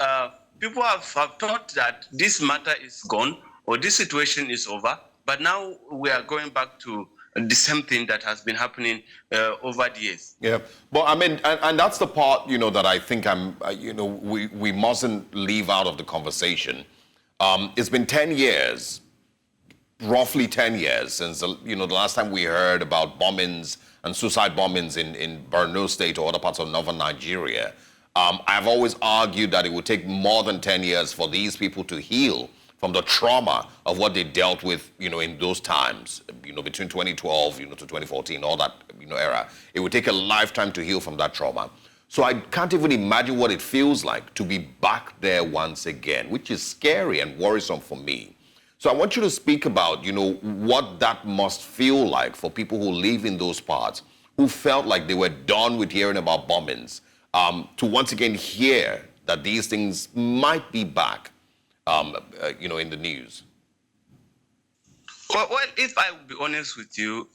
people have thought that this matter is gone or this situation is over, but now we are going back to the same thing that has been happening over the years. Yeah, well, I mean, and that's the part, you know, that I think we mustn't leave out of the conversation. It's been 10 years, roughly 10 years since, the last time we heard about bombings and suicide bombings in Borno State or other parts of northern Nigeria. I've always argued that it would take more than 10 years for these people to heal from the trauma of what they dealt with, in those times, between 2012, to 2014, all that, era. It would take a lifetime to heal from that trauma. So I can't even imagine what it feels like to be back there once again, which is scary and worrisome for me. So I want you to speak about, what that must feel like for people who live in those parts, who felt like they were done with hearing about bombings, to once again hear that these things might be back, in the news. Well, if I will be honest with you,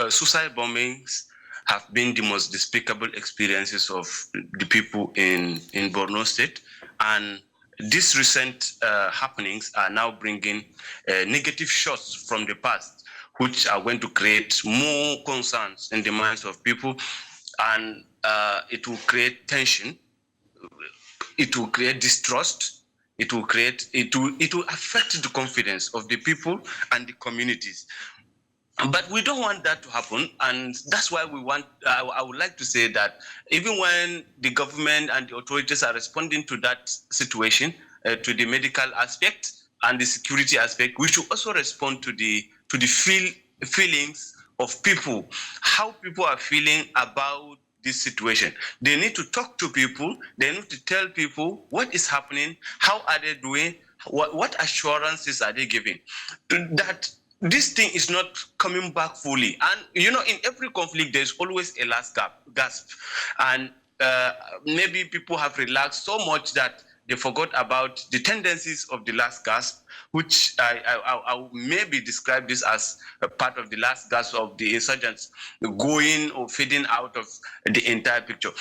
suicide bombings have been the most despicable experiences of the people in Borno State. And these recent happenings are now bringing negative shots from the past, which are going to create more concerns in the minds of people. And it will create tension. It will create distrust. It will affect the confidence of the people and the communities. But we don't want that to happen, and that's why I would like to say that even when the government and the authorities are responding to that situation, to the medical aspect and the security aspect, we should also respond to the feelings of people, how people are feeling about this situation. They need to talk to people. They need to tell people what is happening, how are they doing, what assurances are they giving, that this thing is not coming back fully. And in every conflict, there's always a last gasp. And maybe people have relaxed so much that they forgot about the tendencies of the last gasp, which I maybe describe this as a part of the last gasp of the insurgents going or fading out of the entire picture.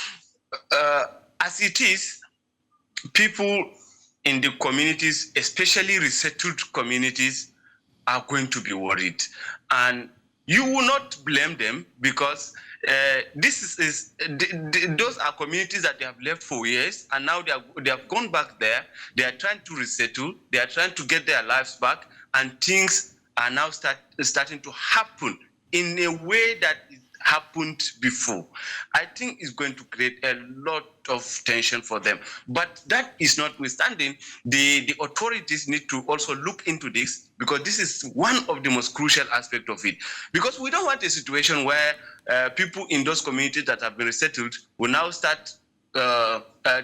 As it is, people in the communities, especially resettled communities, are going to be worried. And you will not blame them, because those are communities that they have left for years, and now they have gone back there. They are trying to resettle. They are trying to get their lives back, and things are now starting to happen in a way that happened before. I think it's going to create a lot of tension for them. But that is notwithstanding, the authorities need to also look into this, because this is one of the most crucial aspects of it. Because we don't want a situation where people in those communities that have been resettled will now start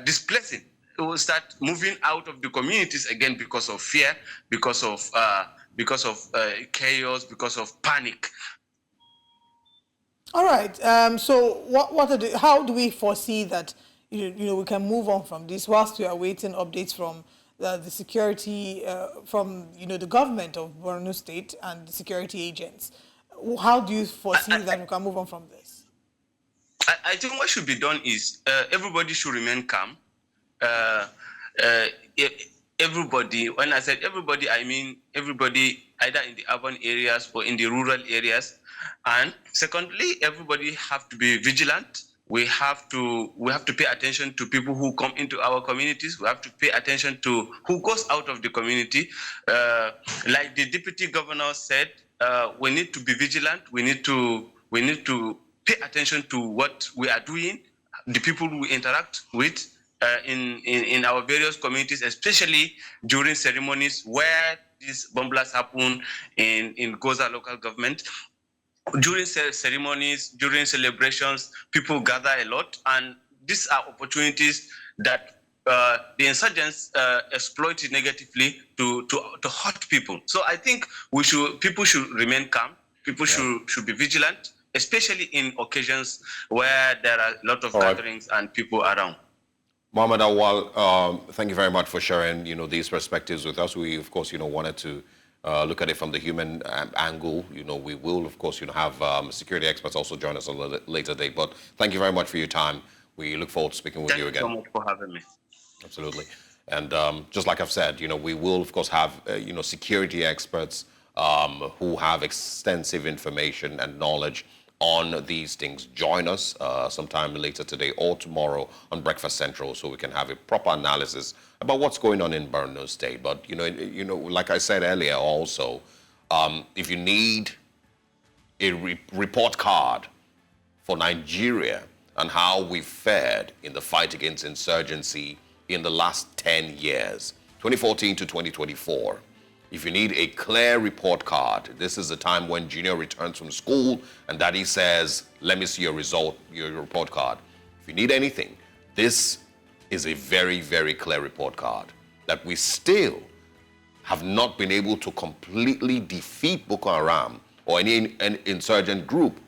displacing, will start moving out of the communities again because of fear, because of chaos, because of panic. All right. So, how do we foresee that we can move on from this whilst we are waiting updates from the security from the government of Borno State and the security agents? How do you foresee that we can move on from this? I think what should be done is everybody should remain calm. Everybody, when I said everybody, I mean everybody either in the urban areas or in the rural areas. And secondly, everybody have to be vigilant. We have to pay attention to people who come into our communities. We have to pay attention to who goes out of the community. Like the deputy governor said, we need to be vigilant. We need to pay attention to what we are doing, the people we interact with in our various communities, especially during ceremonies where these bomb blasts happen in Goza local government. During ceremonies, during celebrations, people gather a lot, and these are opportunities that the insurgents exploit negatively to hurt people. So I think people should remain calm. People should be vigilant, especially in occasions where there are a lot of gatherings and people around. Mohammed Awal, thank you very much for sharing these perspectives with us. We of course wanted to look at it from the human angle. We will, of course, have security experts also join us a little later date. But thank you very much for your time. We look forward to speaking with you again. Thank you so much for having me. Absolutely. And just like I've said, we will, of course, have, security experts who have extensive information and knowledge on these things. Join us sometime later today or tomorrow on Breakfast Central, so we can have a proper analysis about what's going on in Borno State. But like I said earlier, also, if you need a report card for Nigeria and how we fared in the fight against insurgency in the last 10 years, 2014 to 2024. If you need a clear report card, this is the time when Junior returns from school and Daddy says, let me see your report card. If you need anything, this is a very, very clear report card that we still have not been able to completely defeat Boko Haram or any insurgent group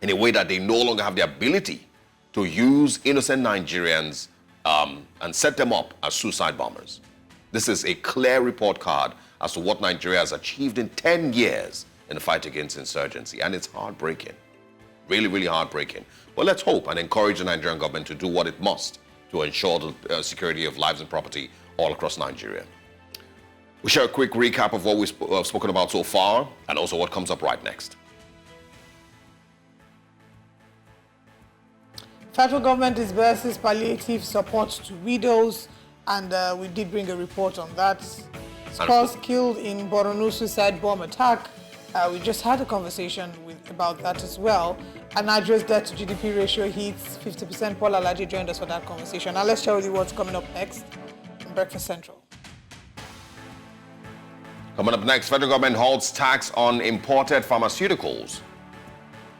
in a way that they no longer have the ability to use innocent Nigerians and set them up as suicide bombers. This is a clear report card as to what Nigeria has achieved in 10 years in the fight against insurgency. And it's heartbreaking, really, really heartbreaking. But let's hope and encourage the Nigerian government to do what it must to ensure the security of lives and property all across Nigeria. We'll share a quick recap of what we've spoken about so far and also what comes up right next. Federal government disburses palliative support to widows, and we did bring a report on that. Scores killed in Borno suicide bomb attack. We just had a conversation about that as well. And Nigeria's debt to GDP ratio hits 50%. Paul Alaji joined us for that conversation. Now let's share with you what's coming up next on Breakfast Central. Coming up next, federal government halts tax on imported pharmaceuticals.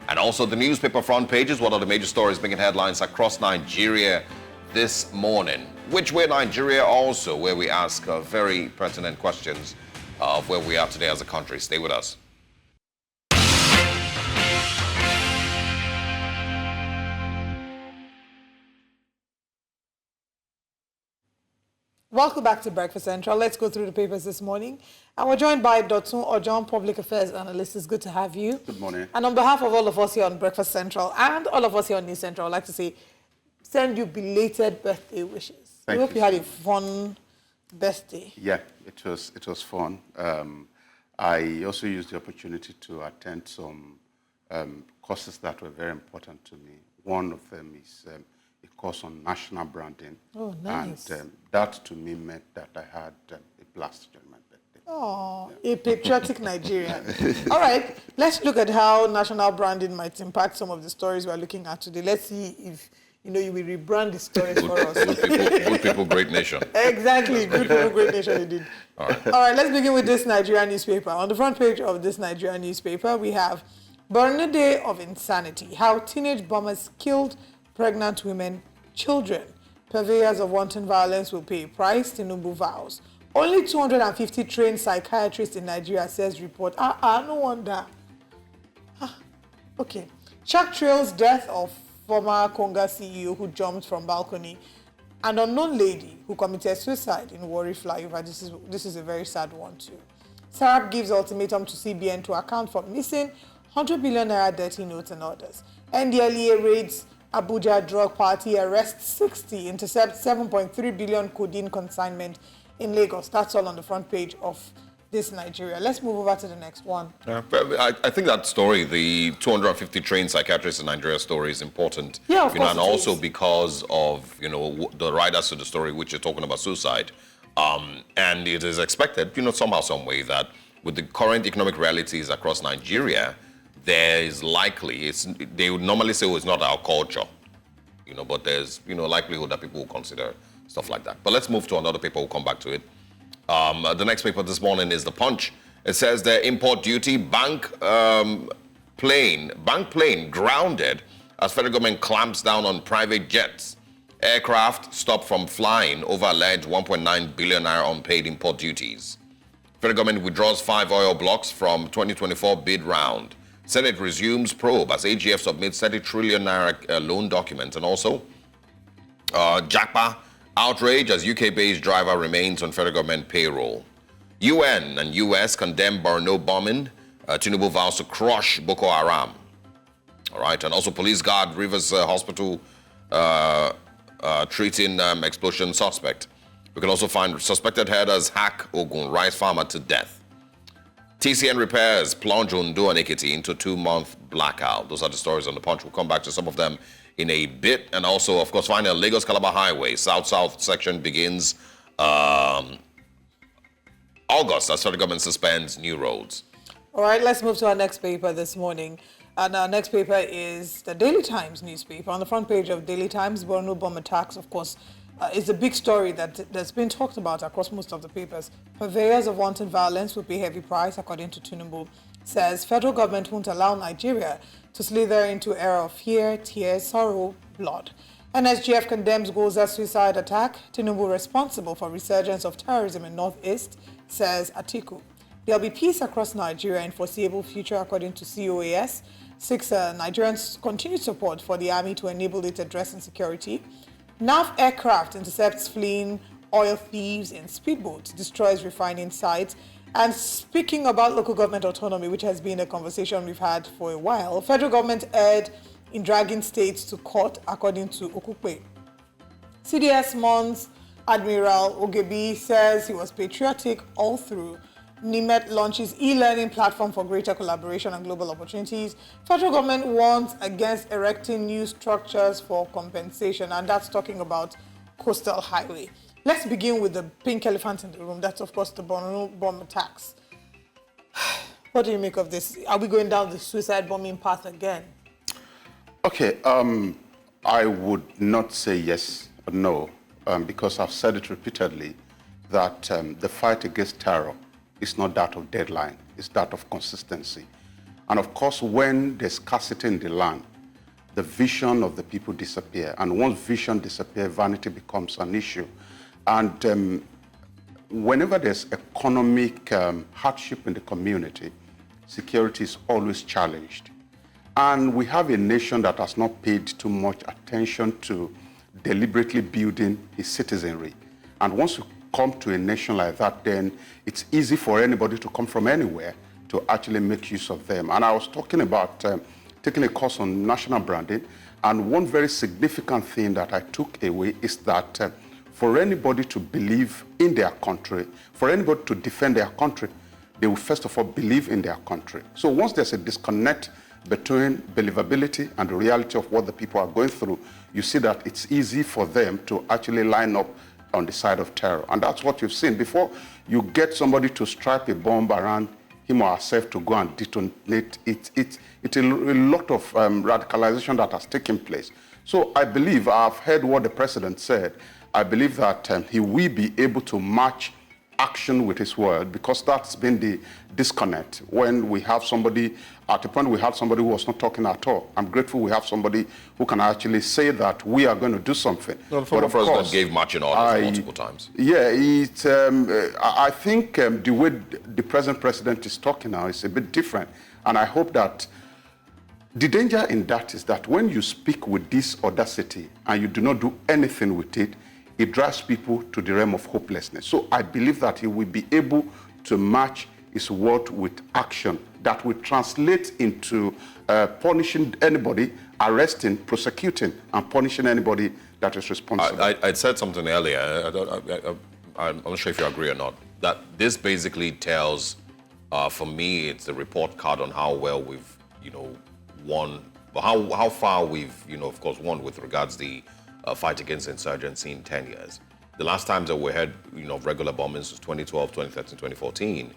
And also the newspaper front pages, one of the major stories making headlines across Nigeria this morning. Which way Nigeria also, where we ask very pertinent questions of where we are today as a country. Stay with us. Welcome back to Breakfast Central. Let's go through the papers this morning. And we're joined by Dotun Ojon, Public Affairs Analyst. It's good to have you. Good morning. And on behalf of all of us here on Breakfast Central and all of us here on News Central, I'd like to say, send you belated birthday wishes. Thank we hope you you had a fun birthday. Yeah, it was fun. I also used the opportunity to attend some courses that were very important to me. One of them is a course on national branding. Oh, nice. And that to me meant that I had a blast during my birthday. Oh, a patriotic Nigerian. All right, let's look at how national branding might impact some of the stories we're looking at today. Let's see if you will rebrand the stories for us. Good people, great nation. Exactly, good people, great nation indeed. All right, let's begin with this Nigerian newspaper. On the front page of this Nigerian newspaper, we have Borno Day of Insanity, how teenage bombers killed pregnant women, children. Purveyors of wanton violence will pay a price, Tinubu vows. Only 250 trained psychiatrists in Nigeria, says report. No wonder. Okay. Shark trails death of former Konga CEO who jumped from balcony. An unknown lady who committed suicide in Warri flyover. This is a very sad one too. Sarab gives ultimatum to CBN to account for missing 100 billion naira dirty notes and others. NDLEA raids Abuja drug party, arrests 60, intercepts 7.3 billion codeine consignment in Lagos. That's all on the front page of this Nigeria. Let's move over to the next one. I think that story, the 250 trained psychiatrists in Nigeria story, is important. Yeah, of course and also because of the writers to the story, which are talking about suicide. And it is expected, somehow, some way, that with the current economic realities across Nigeria, there is likely, they would normally say, it's not our culture, but there's, likelihood that people will consider stuff like that. But let's move to another paper, we'll come back to it. The next paper this morning is The Punch. It says the import duty bank plane grounded as federal government clamps down on private jets. Aircraft stopped from flying over alleged 1.9 billion naira unpaid import duties. Federal government withdraws 5 oil blocks from 2024 bid round. Senate resumes probe as AGF submits 30 trillion naira loan document. And also, Japa outrage as UK-based driver remains on federal government payroll. UN and US condemn Borno bombing. Tinubu vows to crush Boko Haram. All right, and also police guard Rivers Hospital treating explosion suspect. We can also find suspected headers hack Ogun rice farmer to death. TCN repairs plunge Ondo and Ekiti into 2-month blackout. Those are the stories on The Punch. We'll come back to some of them in a bit. And also, of course, finally, Lagos-Calabar Highway, south-south section begins August as federal government suspends new roads. All right, let's move to our next paper this morning. And our next paper is the Daily Times newspaper. On the front page of Daily Times, Borno bomb attacks, of course, is a big story that's been talked about across most of the papers. Purveyors of wanton violence will pay heavy price, according to Tinubu. Says federal government won't allow Nigeria to slither into era of fear, tears, sorrow, blood. NSGF condemns Goza's suicide attack. Tinubu responsible for resurgence of terrorism in Northeast, says Atiku. There'll be peace across Nigeria in foreseeable future, according to COAS. 6 Nigerians' continued support for the army to enable it address insecurity. NAV aircraft intercepts fleeing oil thieves in speedboats, destroys refining sites. And speaking about local government autonomy, which has been a conversation we've had for a while, federal government erred in dragging states to court, according to Okukwe. CDS Mons Admiral Ogebi says he was patriotic all through. NIMET launches e-learning platform for greater collaboration and global opportunities. Federal government warns against erecting new structures for compensation, and that's talking about coastal highway. Let's begin with the pink elephant in the room. That's, of course, the Borno bomb attacks. What do you make of this? Are we going down the suicide bombing path again? Okay, I would not say yes or no, because I've said it repeatedly that the fight against terror is not that of deadline, it's that of consistency. And of course, when there's scarcity in the land, the vision of the people disappear. And once vision disappears, vanity becomes an issue. And whenever there's economic hardship in the community, security is always challenged. And we have a nation that has not paid too much attention to deliberately building its citizenry. And once you come to a nation like that, then it's easy for anybody to come from anywhere to actually make use of them. And I was talking about taking a course on national branding, and one very significant thing that I took away is that for anybody to believe in their country, for anybody to defend their country, they will first of all believe in their country. So once there's a disconnect between believability and the reality of what the people are going through, you see that it's easy for them to actually line up on the side of terror. And that's what you've seen. Before you get somebody to strike a bomb around him or herself to go and detonate, it's a lot of radicalization that has taken place. So I believe, I've heard what the president said, I believe that he will be able to match action with his word, because that's been the disconnect. When we have somebody, at the point we had somebody who was not talking at all. I'm grateful we have somebody who can actually say that we are going to do something. No, the former president gave marching orders multiple times. Yeah, I think the way the present president is talking now is a bit different. And I hope that the danger in that is that when you speak with this audacity and you do not do anything with it, it drives people to the realm of hopelessness. So I believe that he will be able to match his word with action that will translate into punishing anybody, arresting, prosecuting, and punishing anybody that is responsible. I said something earlier, I'm not sure if you agree or not, that this basically tells, for me, it's a report card on how well we've, won, how far we've, of course, won with regards to the fight against insurgency in 10 years. The last times that we had, of regular bombings was 2012, 2013, 2014.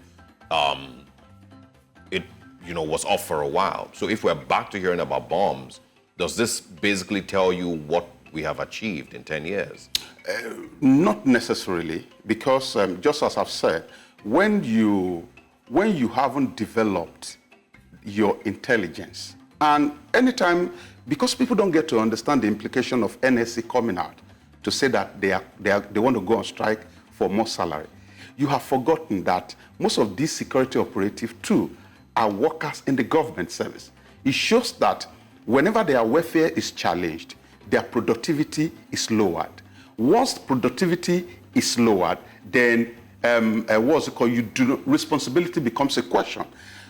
It, was off for a while. So if we're back to hearing about bombs, does this basically tell you what we have achieved in 10 years? Not necessarily, because just as I've said, when you haven't developed your intelligence, and anytime, because people don't get to understand the implication of NSC coming out to say that they want to go on strike for more salary, you have forgotten that most of these security operatives too are workers in the government service. It shows that whenever their welfare is challenged, their productivity is lowered. Once productivity is lowered, then responsibility becomes a question.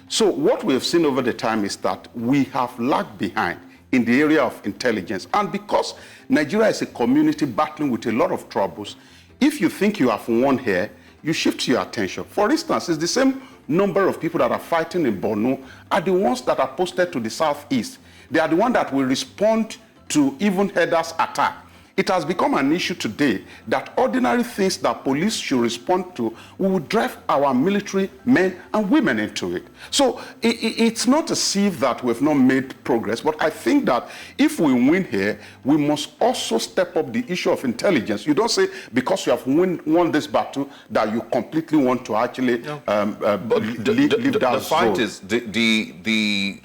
So what we have seen over the time is that we have lagged behind in the area of intelligence. And because Nigeria is a community battling with a lot of troubles, if you think you have won here, you shift your attention. For instance, it's the same number of people that are fighting in Borno are the ones that are posted to the southeast. They are the ones that will respond to even headers' attack. It has become an issue today that ordinary things that police should respond to, we will drive our military men and women into it. So it's not a sieve that we've not made progress, but I think that if we win here, we must also step up the issue of intelligence. You don't say because you have won this battle that you completely want to actually leave that the fight zone. is the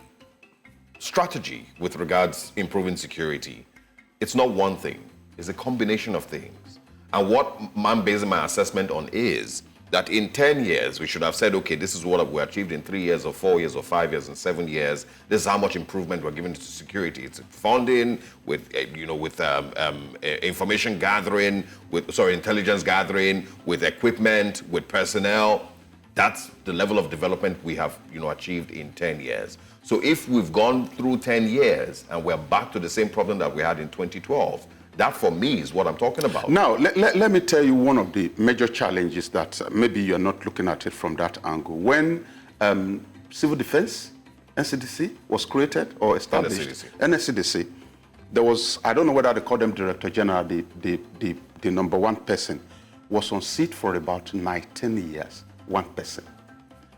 strategy with regards improving security. It's not one thing. It's a combination of things. And what I'm basing my assessment on is that in 10 years, we should have said, okay, this is what we achieved in 3 years or 4 years or 5 years and 7 years. This is how much improvement we're giving to security. It's funding, with information gathering, intelligence gathering, with equipment, with personnel. That's the level of development we have, achieved in 10 years. So if we've gone through 10 years and we're back to the same problem that we had in 2012, that for me is what I'm talking about. Now, let me tell you one of the major challenges that maybe you're not looking at it from that angle. When Civil Defense, NCDC, was created or established, NSCDC, there was, I don't know whether they call them Director General, the number one person, was on seat for about 19 years, one person.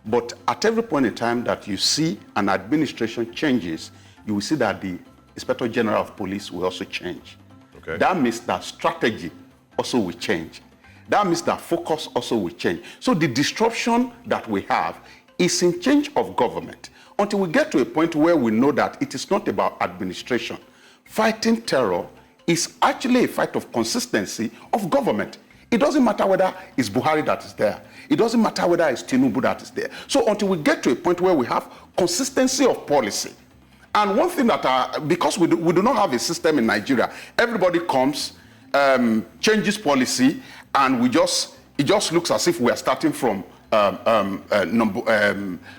But at every point in time that you see an administration changes, you will see that the Inspector General of Police will also change. Okay. That means that strategy also will change. that means that focus also will change. So the disruption that we have is in change of government until we get to a point where we know that it is not about administration. Fighting terror is actually a fight of consistency of government. It doesn't matter whether it's Buhari that is there. It doesn't matter whether it's Tinubu that is there. So until we get to a point where we have consistency of policy. And one thing that, because we do not have a system in Nigeria, everybody comes, changes policy, and it just looks as if we are starting from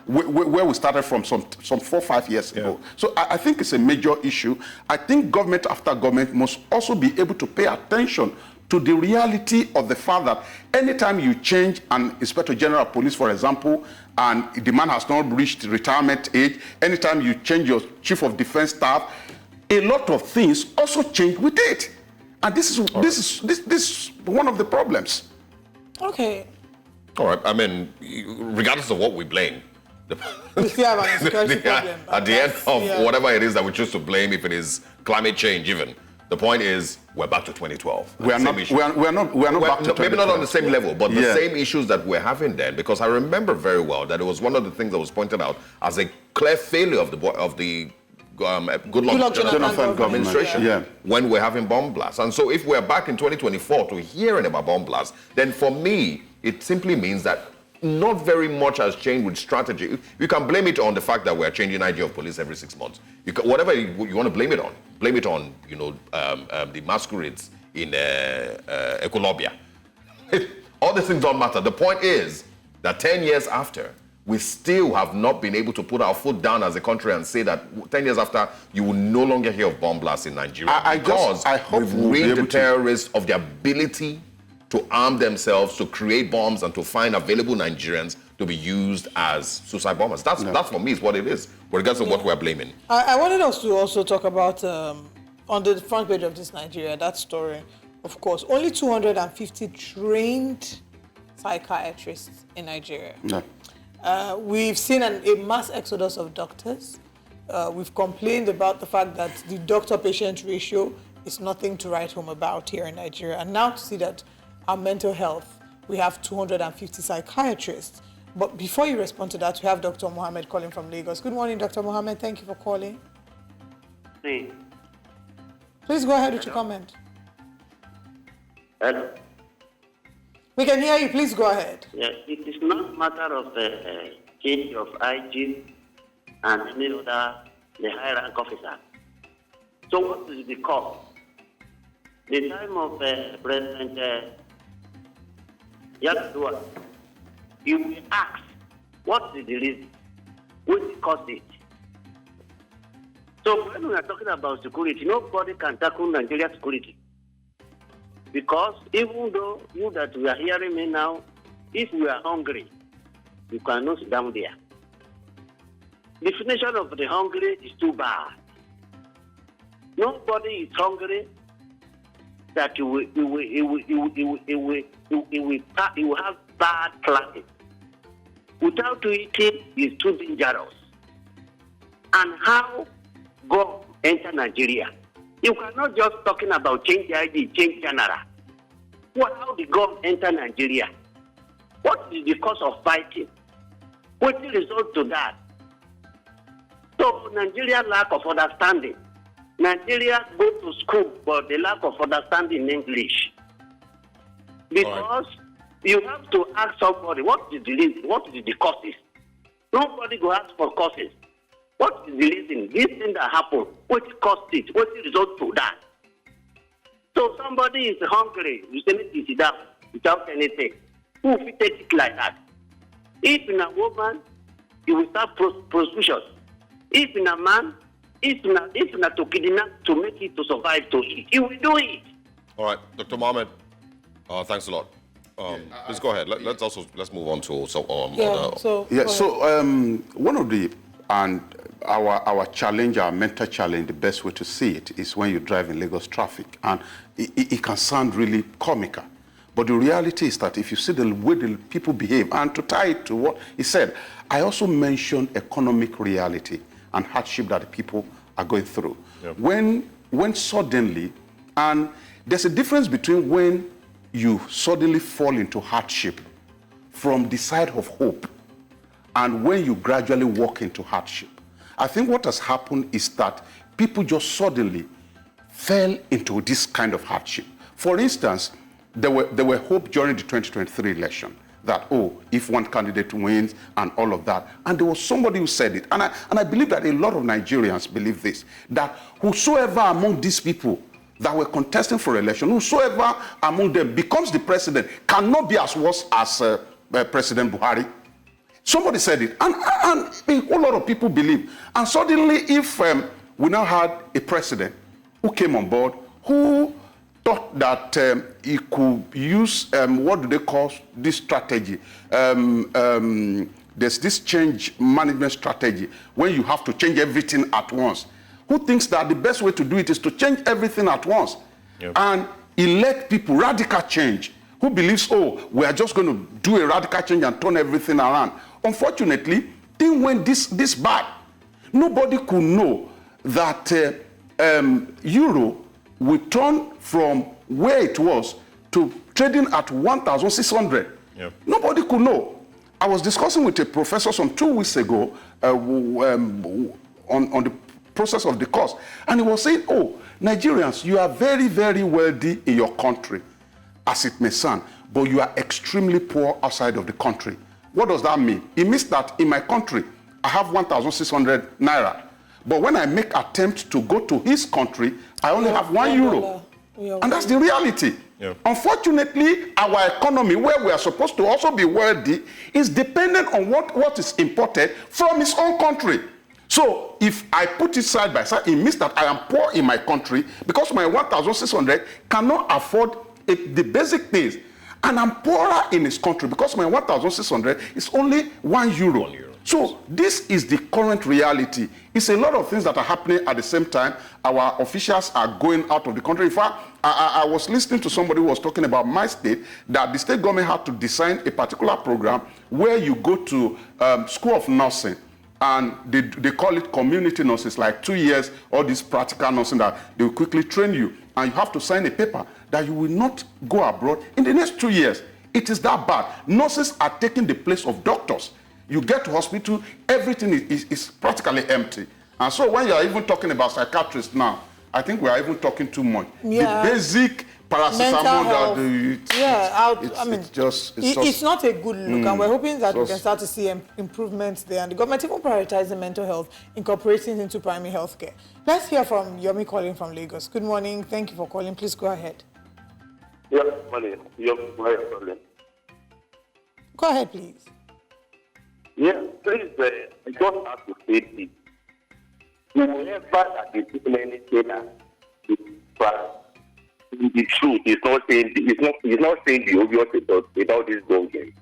where we started from some 4 or 5 years ago. So I think it's a major issue. I think government after government must also be able to pay attention to the reality of the fact that anytime you change an Inspector General of Police, for example, and the man has not reached retirement age, anytime you change your Chief of Defense Staff, a lot of things also change with it. And this is one of the problems. Okay. All right. I mean, regardless of what we blame, At the end of whatever it is that we choose to blame, if it is climate change even, the point is we're back to 2012. We are not back to 2012. Maybe not on the same level, but the same issues that we're having then, because I remember very well that it was one of the things that was pointed out as a clear failure of the Goodluck Jonathan administration when we're having bomb blasts. And so if we're back in 2024 to hearing about bomb blasts, then for me, it simply means that not very much has changed with strategy. You can blame it on the fact that we're changing IG of police every 6 months. Whatever you want to blame it on the masquerades in Ecolobia. All these things don't matter. The point is that 10 years after, we still have not been able to put our foot down as a country and say that 10 years after, you will no longer hear of bomb blasts in Nigeria. I hope we've rid the terrorists of the ability to arm themselves, to create bombs, and to find available Nigerians to be used as suicide bombers. That for me is what it is, regardless of what we're blaming. I wanted us to also talk about, on the front page of this Nigeria, that story, of course, only 250 trained psychiatrists in Nigeria. We've seen a mass exodus of doctors. We've complained about the fact that the doctor-patient ratio is nothing to write home about here in Nigeria. And now to see that our mental health, we have 250 psychiatrists. But before you respond to that, we have Dr. Mohammed calling from Lagos. Good morning, Dr. Mohammed. Thank you for calling. Hey. Please go ahead with your comment. Hello. We can hear you. Please go ahead. Yes, it is not a matter of change of IG and any other the high rank officer. So what is the cause? The time of President Yar'Adua, you will ask, what is the reason? What caused it? So when we are talking about security, nobody can tackle Nigeria security. Because even though you that we are hearing me now, if we are hungry, you cannot sit down there. Definition of the hungry is too bad. Nobody is hungry that you will have bad planning. Without eating is too dangerous. And how God enter Nigeria? You cannot just talking about change ID, change general. How did God enter Nigeria? What is the cause of fighting? What is the result to that? So Nigeria lack of understanding. Nigeria go to school, but the lack of understanding in English. Because you have to ask somebody, what is the reason? What is the causes? Nobody go ask for causes. What is the reason? This thing that happened, what caused it? What is the result to that? So somebody is hungry, you say it sit down without anything. Who will take it like that? If in a woman, you will start prostitution. If in a man, if in a to kidnap to make it to survive to eat, you will do it. All right, Dr. Mohammed, thanks a lot. Please go ahead. Let's move on to one of the our challenge, our mental challenge, the best way to see it is when you drive in Lagos traffic, and it can sound really comical, but the reality is that if you see the way the people behave, and to tie it to what he said, I also mentioned economic reality and hardship that the people are going through. When suddenly, and there's a difference between when you suddenly fall into hardship from the side of hope, and when you gradually walk into hardship. I think what has happened is that people just suddenly fell into this kind of hardship. For instance, there were hope during the 2023 election that, oh, if one candidate wins and all of that. And there was somebody who said it. And I believe that a lot of Nigerians believe this, that whosoever among these people that were contesting for election, whosoever among them becomes the president cannot be as worse as President Buhari. Somebody said it, and a whole lot of people believe. And suddenly, if we now had a president who came on board, who thought that he could use, what do they call this strategy? There's this change management strategy when you have to change everything at once. Who thinks that the best way to do it is to change everything at once? Yep. And elect people, radical change, who believes, oh, we are just going to do a radical change and turn everything around. Unfortunately, things went this bad. Nobody could know that euro will turn from where it was to trading at 1,600. Yep. Nobody could know. I was discussing with a professor some 2 weeks ago on the process of the cost, and he was saying, oh, Nigerians, you are very, very wealthy in your country, as it may sound, but you are extremely poor outside of the country. What does that mean? It means that in my country, I have 1,600 naira. But when I make attempt to go to his country, I only have €1. And that's the reality. Yeah. Unfortunately, our economy, where we are supposed to also be wealthy, is dependent on what is imported from his own country. So if I put it side by side, it means that I am poor in my country because my 1,600 cannot afford the basic things. And I'm poorer in his country because my 1,600 is only €1. So this is the current reality. It's a lot of things that are happening at the same time. Our officials are going out of the country. In fact, I was listening to somebody who was talking about my state, that the state government had to design a particular program where you go to school of nursing, and they call it community nursing. It's like 2 years, all this practical nursing that they will quickly train you. And you have to sign a paper that you will not go abroad in the next 2 years. It is that bad. Nurses are taking the place of doctors. You get to hospital, everything is practically empty. And so when you are even talking about psychiatrists now, I think we are even talking too much. Yeah. The basic paracetamol it's not a good look, and we're hoping that we can start to see improvements there. And the government even prioritizing mental health, incorporating into primary health care. Let's hear from Yomi calling from Lagos. Good morning. Thank you for calling. Please go ahead. Yeah, morning. Yomi. Go ahead, please. Yeah, please, I just have to say this. Whoever that is doing anything the truth is not saying the obvious about this government.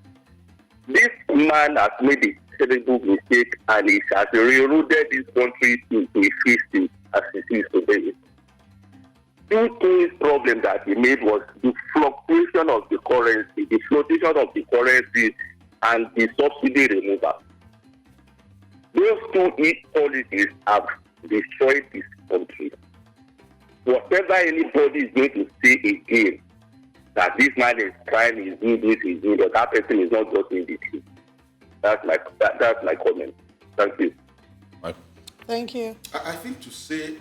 This man has made a terrible mistake, and he has rerouted this country into a free state as it is today. Two things problem that he made was the fluctuation of the currency, and the subsidy removal. Those two policies have destroyed this country. Whatever anybody is going to say again, that this man is trying, is doing this, is doing that person is not just in the truth. That's my comment. Thank you. Thank you. I think to say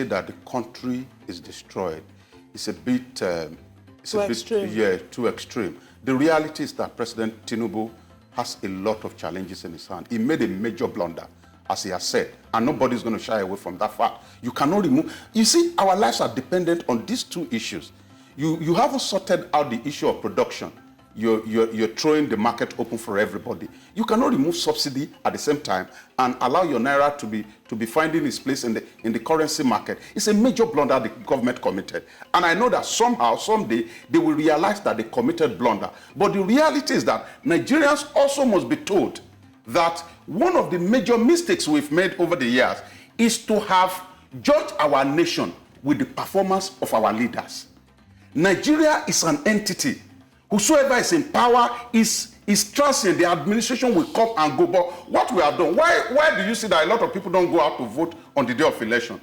that the country is destroyed is a bit too extreme. The reality is that President Tinubu has a lot of challenges in his hand. He made a major blunder, as he has said, and nobody's going to shy away from that fact. You cannot remove. You see, our lives are dependent on these two issues. You haven't sorted out the issue of production. You're throwing the market open for everybody. You cannot remove subsidy at the same time and allow your naira to be finding its place in the currency market. It's a major blunder the government committed. And I know that somehow, someday, they will realize that they committed blunder. But the reality is that Nigerians also must be told that one of the major mistakes we've made over the years is to have judged our nation with the performance of our leaders. Nigeria is an entity. Whosoever is in power is transient. The administration will come and go. But what we have done, why do you see that a lot of people don't go out to vote on the day of election?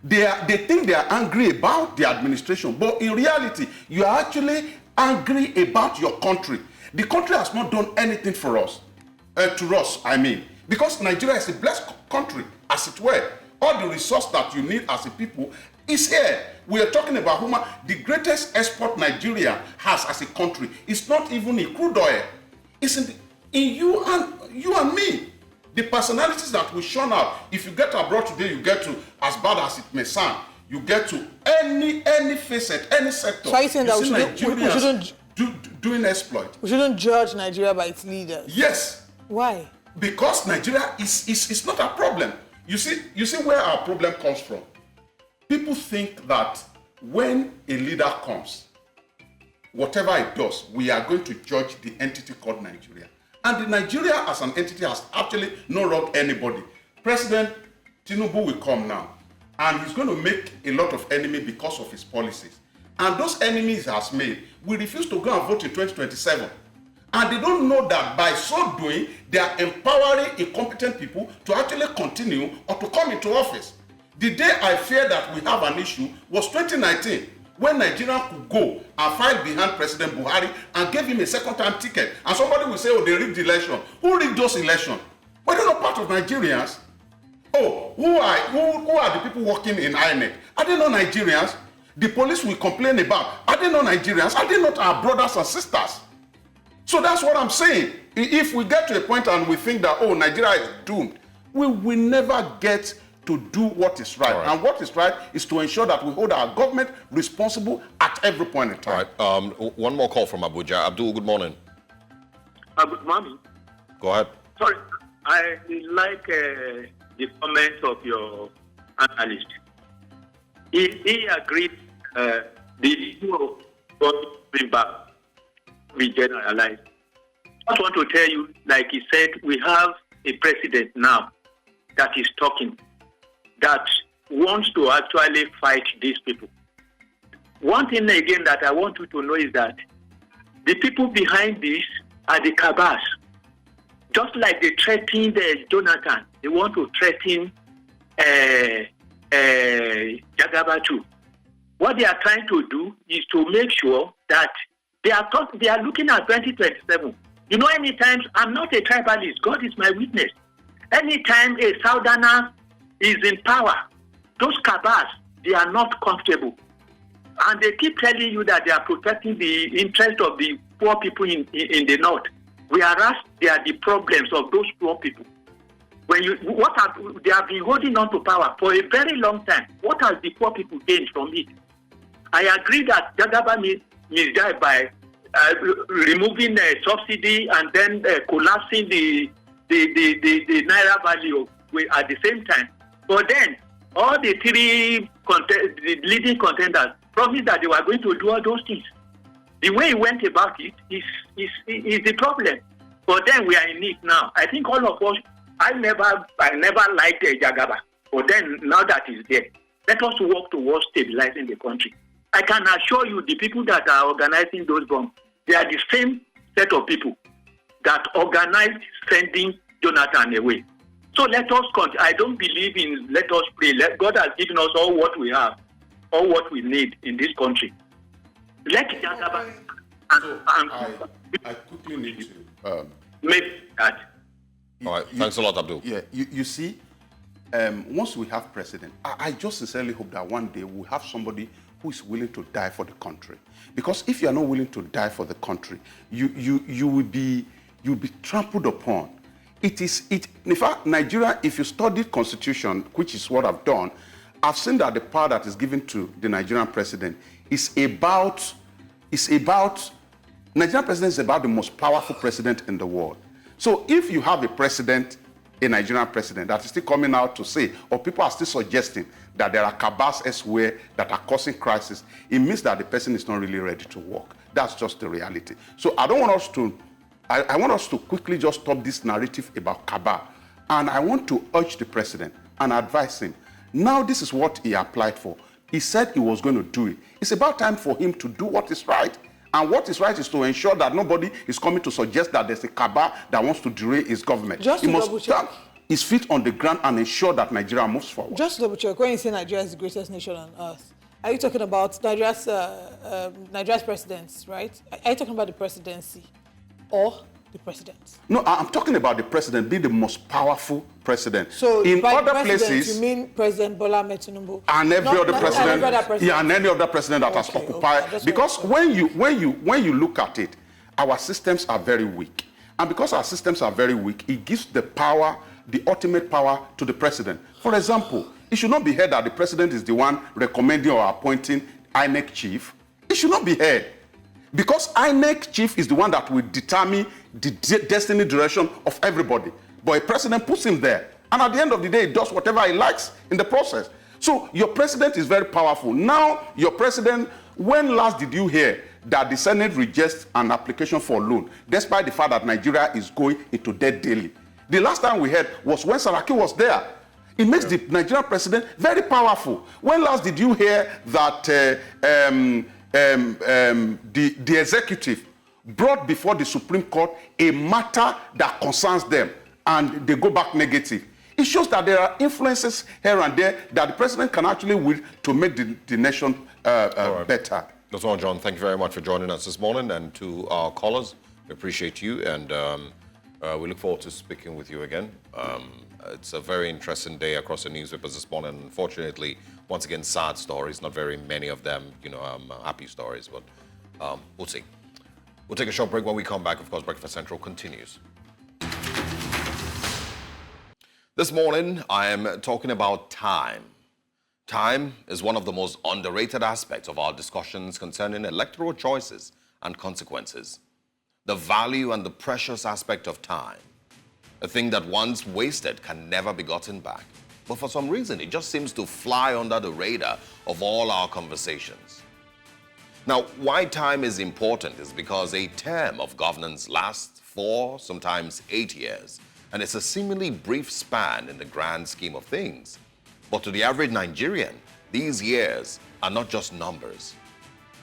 They think they are angry about the administration, but in reality, you are actually angry about your country. The country has not done anything for us, to us, I mean, because Nigeria is a blessed country, as it were. All the resource that you need as a people is here. We are talking about the greatest export Nigeria has as a country. It's not even in crude oil. It's in you and me. The personalities that we shone out. If you get abroad today, you get to, as bad as it may sound, you get to any facet, any sector. So are you saying that we shouldn't doing exploit? We shouldn't judge Nigeria by its leaders? Yes. Why? Because Nigeria is not a problem. You see where our problem comes from. People think that when a leader comes, whatever it does, we are going to judge the entity called Nigeria. And the Nigeria as an entity has actually not wronged anybody. President Tinubu will come now, and he's going to make a lot of enemies because of his policies. And those enemies he has made will refuse to go and vote in 2027. And they don't know that by so doing, they are empowering incompetent people to actually continue or to come into office. The day I fear that we have an issue was 2019, when Nigeria could go and file behind President Buhari and gave him a second-time ticket. And somebody will say, oh, they rigged the election. Who rigged those elections? Well, they're not part of Nigerians. Oh, who are the people working in INEC? Are they not Nigerians? The police will complain about. Are they not Nigerians? Are they not our brothers and sisters? So that's what I'm saying. If we get to a point and we think that, oh, Nigeria is doomed, we will never get to do what is right. And what is right is to ensure that we hold our government responsible at every point in time. All right. One more call from Abuja. Abdul, good morning. Good morning. Go ahead. Sorry, I like the comments of your analyst. He agreed the issue of going back, we generalize. I just want to tell you, like he said, we have a president now that is talking, that wants to actually fight these people. One thing again that I want you to know is that the people behind this are the cabals. Just like they threatened Jonathan, they want to threaten Jagaba too. What they are trying to do is to make sure that they are looking at 2027. You know, anytime, I'm not a tribalist, God is my witness. Anytime a southerner is in power, those cabals, they are not comfortable. And they keep telling you that they are protecting the interest of the poor people in the north. Whereas they are the problems of those poor people. They have been holding on to power for a very long time. What has the poor people gained from it? I agree that Jagaba misdied by removing the subsidy and then collapsing the Naira value at the same time. But then, all the three the leading contenders promised that they were going to do all those things. The way he went about it is the problem. But then we are in it now. I think all of us, I never liked Jagaba. But then, now that he's there, let us work towards stabilizing the country. I can assure you, the people that are organizing those bombs, they are the same set of people that organized sending Jonathan away. So let us continue. I don't believe in let us pray. God has given us all what we have, all what we need in this country. Let Jagaba I quickly need to make that. All right. Thanks a lot, Abdul. Yeah, you see, once we have president, I just sincerely hope that one day we'll have somebody who is willing to die for the country. Because if you are not willing to die for the country, you will be trampled upon. In fact, Nigeria, if you study Constitution, which is what I've done, I've seen that the power that is given to the Nigerian president Nigerian president is about the most powerful president in the world. So if you have a Nigerian president that is still coming out to say, or people are still suggesting that there are cabals elsewhere that are causing crisis, it means that the person is not really ready to work. That's just the reality. So I want us to quickly just stop this narrative about cabal. And I want to urge the president and advise him. Now this is what he applied for. He said he was going to do it. It's about time for him to do what is right. And what is right is to ensure that nobody is coming to suggest that there's a cabal that wants to derail his government. He must stand his feet on the ground and ensure that Nigeria moves forward. Just to double check, when you say Nigeria is the greatest nation on earth, Are you talking about Nigeria's presidents, right? Are you talking about the presidency or the president? No, I'm talking about the president being the most powerful president. So in by other president, places, you mean President Bola Ahmed Tinubu? and every other president, every other president. yeah, and any other president that has occupied. Because when you look at it, our systems are very weak, and because our systems are very weak, it gives the power, the ultimate power, to the president. For example, it should not be heard that the president is the one recommending or appointing INEC chief. It should not be heard, because INEC chief is the one that will determine the destiny direction of everybody. But a president puts him there, and at the end of the day, he does whatever he likes in the process. So your president is very powerful. Now, your president, when last did you hear that the Senate rejects an application for loan, despite the fact that Nigeria is going into debt daily? The last time we heard was when Saraki was there. It makes the Nigerian president very powerful. When last did you hear that the executive brought before the Supreme Court a matter that concerns them, and they go back negative? It shows that there are influences here and there that the president can actually wield to make the nation better. That's all, John. Thank you very much for joining us this morning. And to our callers, we appreciate you, and we look forward to speaking with you again. It's a very interesting day across the newspapers this morning. Unfortunately, once again, sad stories, not very many of them, happy stories, but we'll see. We'll take a short break. When we come back, of course, Breakfast Central continues. This morning, I am talking about time. Time is one of the most underrated aspects of our discussions concerning electoral choices and consequences. The value and the precious aspect of time. A thing that once wasted can never be gotten back. But for some reason, it just seems to fly under the radar of all our conversations. Now, why time is important is because a term of governance lasts 4, sometimes 8 years, and it's a seemingly brief span in the grand scheme of things. But to the average Nigerian, these years are not just numbers.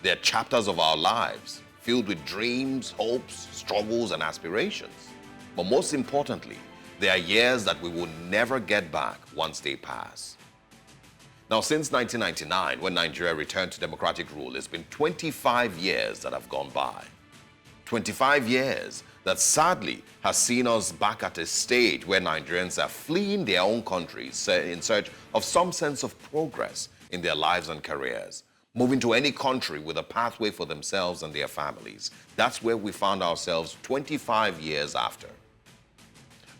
They're chapters of our lives, filled with dreams, hopes, struggles, and aspirations. But most importantly, they are years that we will never get back once they pass. Now, since 1999, when Nigeria returned to democratic rule, it's been 25 years that have gone by. 25 years that sadly has seen us back at a stage where Nigerians are fleeing their own countries in search of some sense of progress in their lives and careers, moving to any country with a pathway for themselves and their families. That's where we found ourselves 25 years after.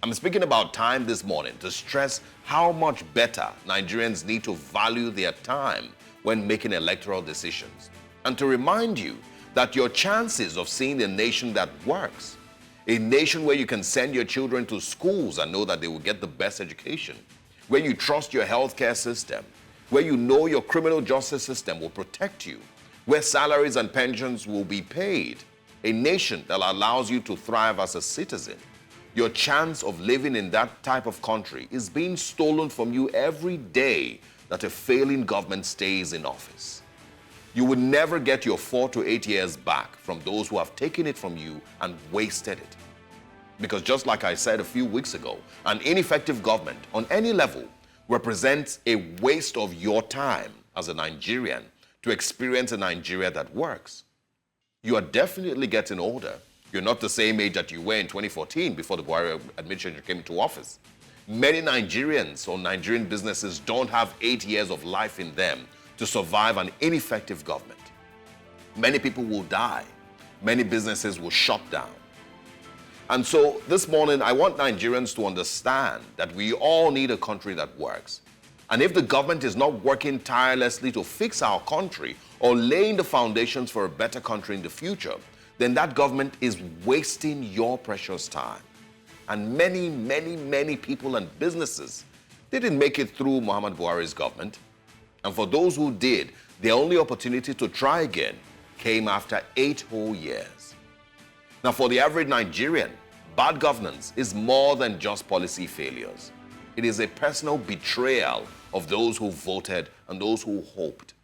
I'm speaking about time this morning to stress how much better Nigerians need to value their time when making electoral decisions, and to remind you that your chances of seeing a nation that works, a nation where you can send your children to schools and know that they will get the best education, where you trust your healthcare system, where you know your criminal justice system will protect you, where salaries and pensions will be paid, a nation that allows you to thrive as a citizen. Your chance of living in that type of country is being stolen from you every day that a failing government stays in office. You will never get your 4 to 8 years back from those who have taken it from you and wasted it. Because just like I said a few weeks ago, an ineffective government on any level represents a waste of your time as a Nigerian to experience a Nigeria that works. You are definitely getting older. You're not the same age that you were in 2014 before the Buhari administration came into office. Many Nigerians or Nigerian businesses don't have 8 years of life in them to survive an ineffective government. Many people will die. Many businesses will shut down. And so this morning, I want Nigerians to understand that we all need a country that works. And if the government is not working tirelessly to fix our country or laying the foundations for a better country in the future, then that government is wasting your precious time. And many, many, many people and businesses didn't make it through Muhammad Buhari's government. And for those who did, their only opportunity to try again came after 8 whole years. Now, for the average Nigerian, bad governance is more than just policy failures. It is a personal betrayal of those who voted and those who hoped.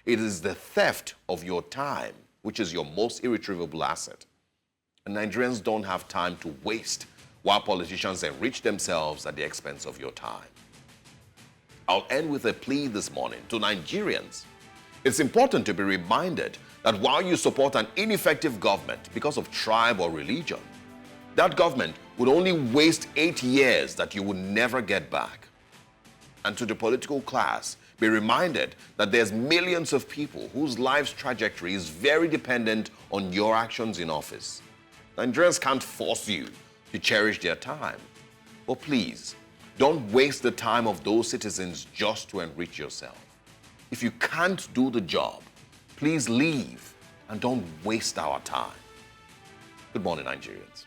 It is the theft of your time, which is your most irretrievable asset. And Nigerians don't have time to waste while politicians enrich themselves at the expense of your time. I'll end with a plea this morning to Nigerians. It's important to be reminded that while you support an ineffective government because of tribe or religion, that government would only waste 8 years that you would never get back. And to the political class, be reminded that there's millions of people whose life's trajectory is very dependent on your actions in office. Nigerians can't force you to cherish their time. But please, don't waste the time of those citizens just to enrich yourself. If you can't do the job, please leave and don't waste our time. Good morning, Nigerians.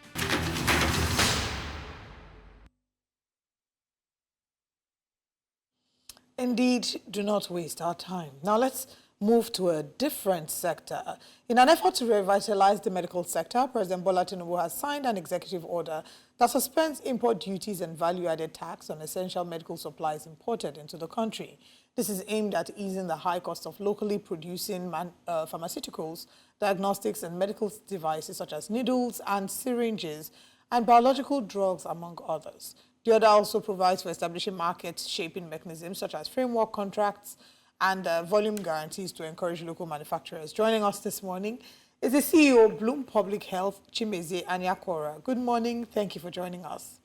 Indeed, do not waste our time. Now let's move to a different sector. In an effort to revitalize the medical sector, President Bola Tinubu has signed an executive order that suspends import duties and value-added tax on essential medical supplies imported into the country. This is aimed at easing the high cost of locally producing pharmaceuticals, diagnostics and medical devices such as needles and syringes, and biological drugs, among others. The order also provides for establishing market-shaping mechanisms such as framework contracts and volume guarantees to encourage local manufacturers. Joining us this morning is the CEO of Bloom Public Health, Chimeze Anyakora. Good morning. Thank you for joining us.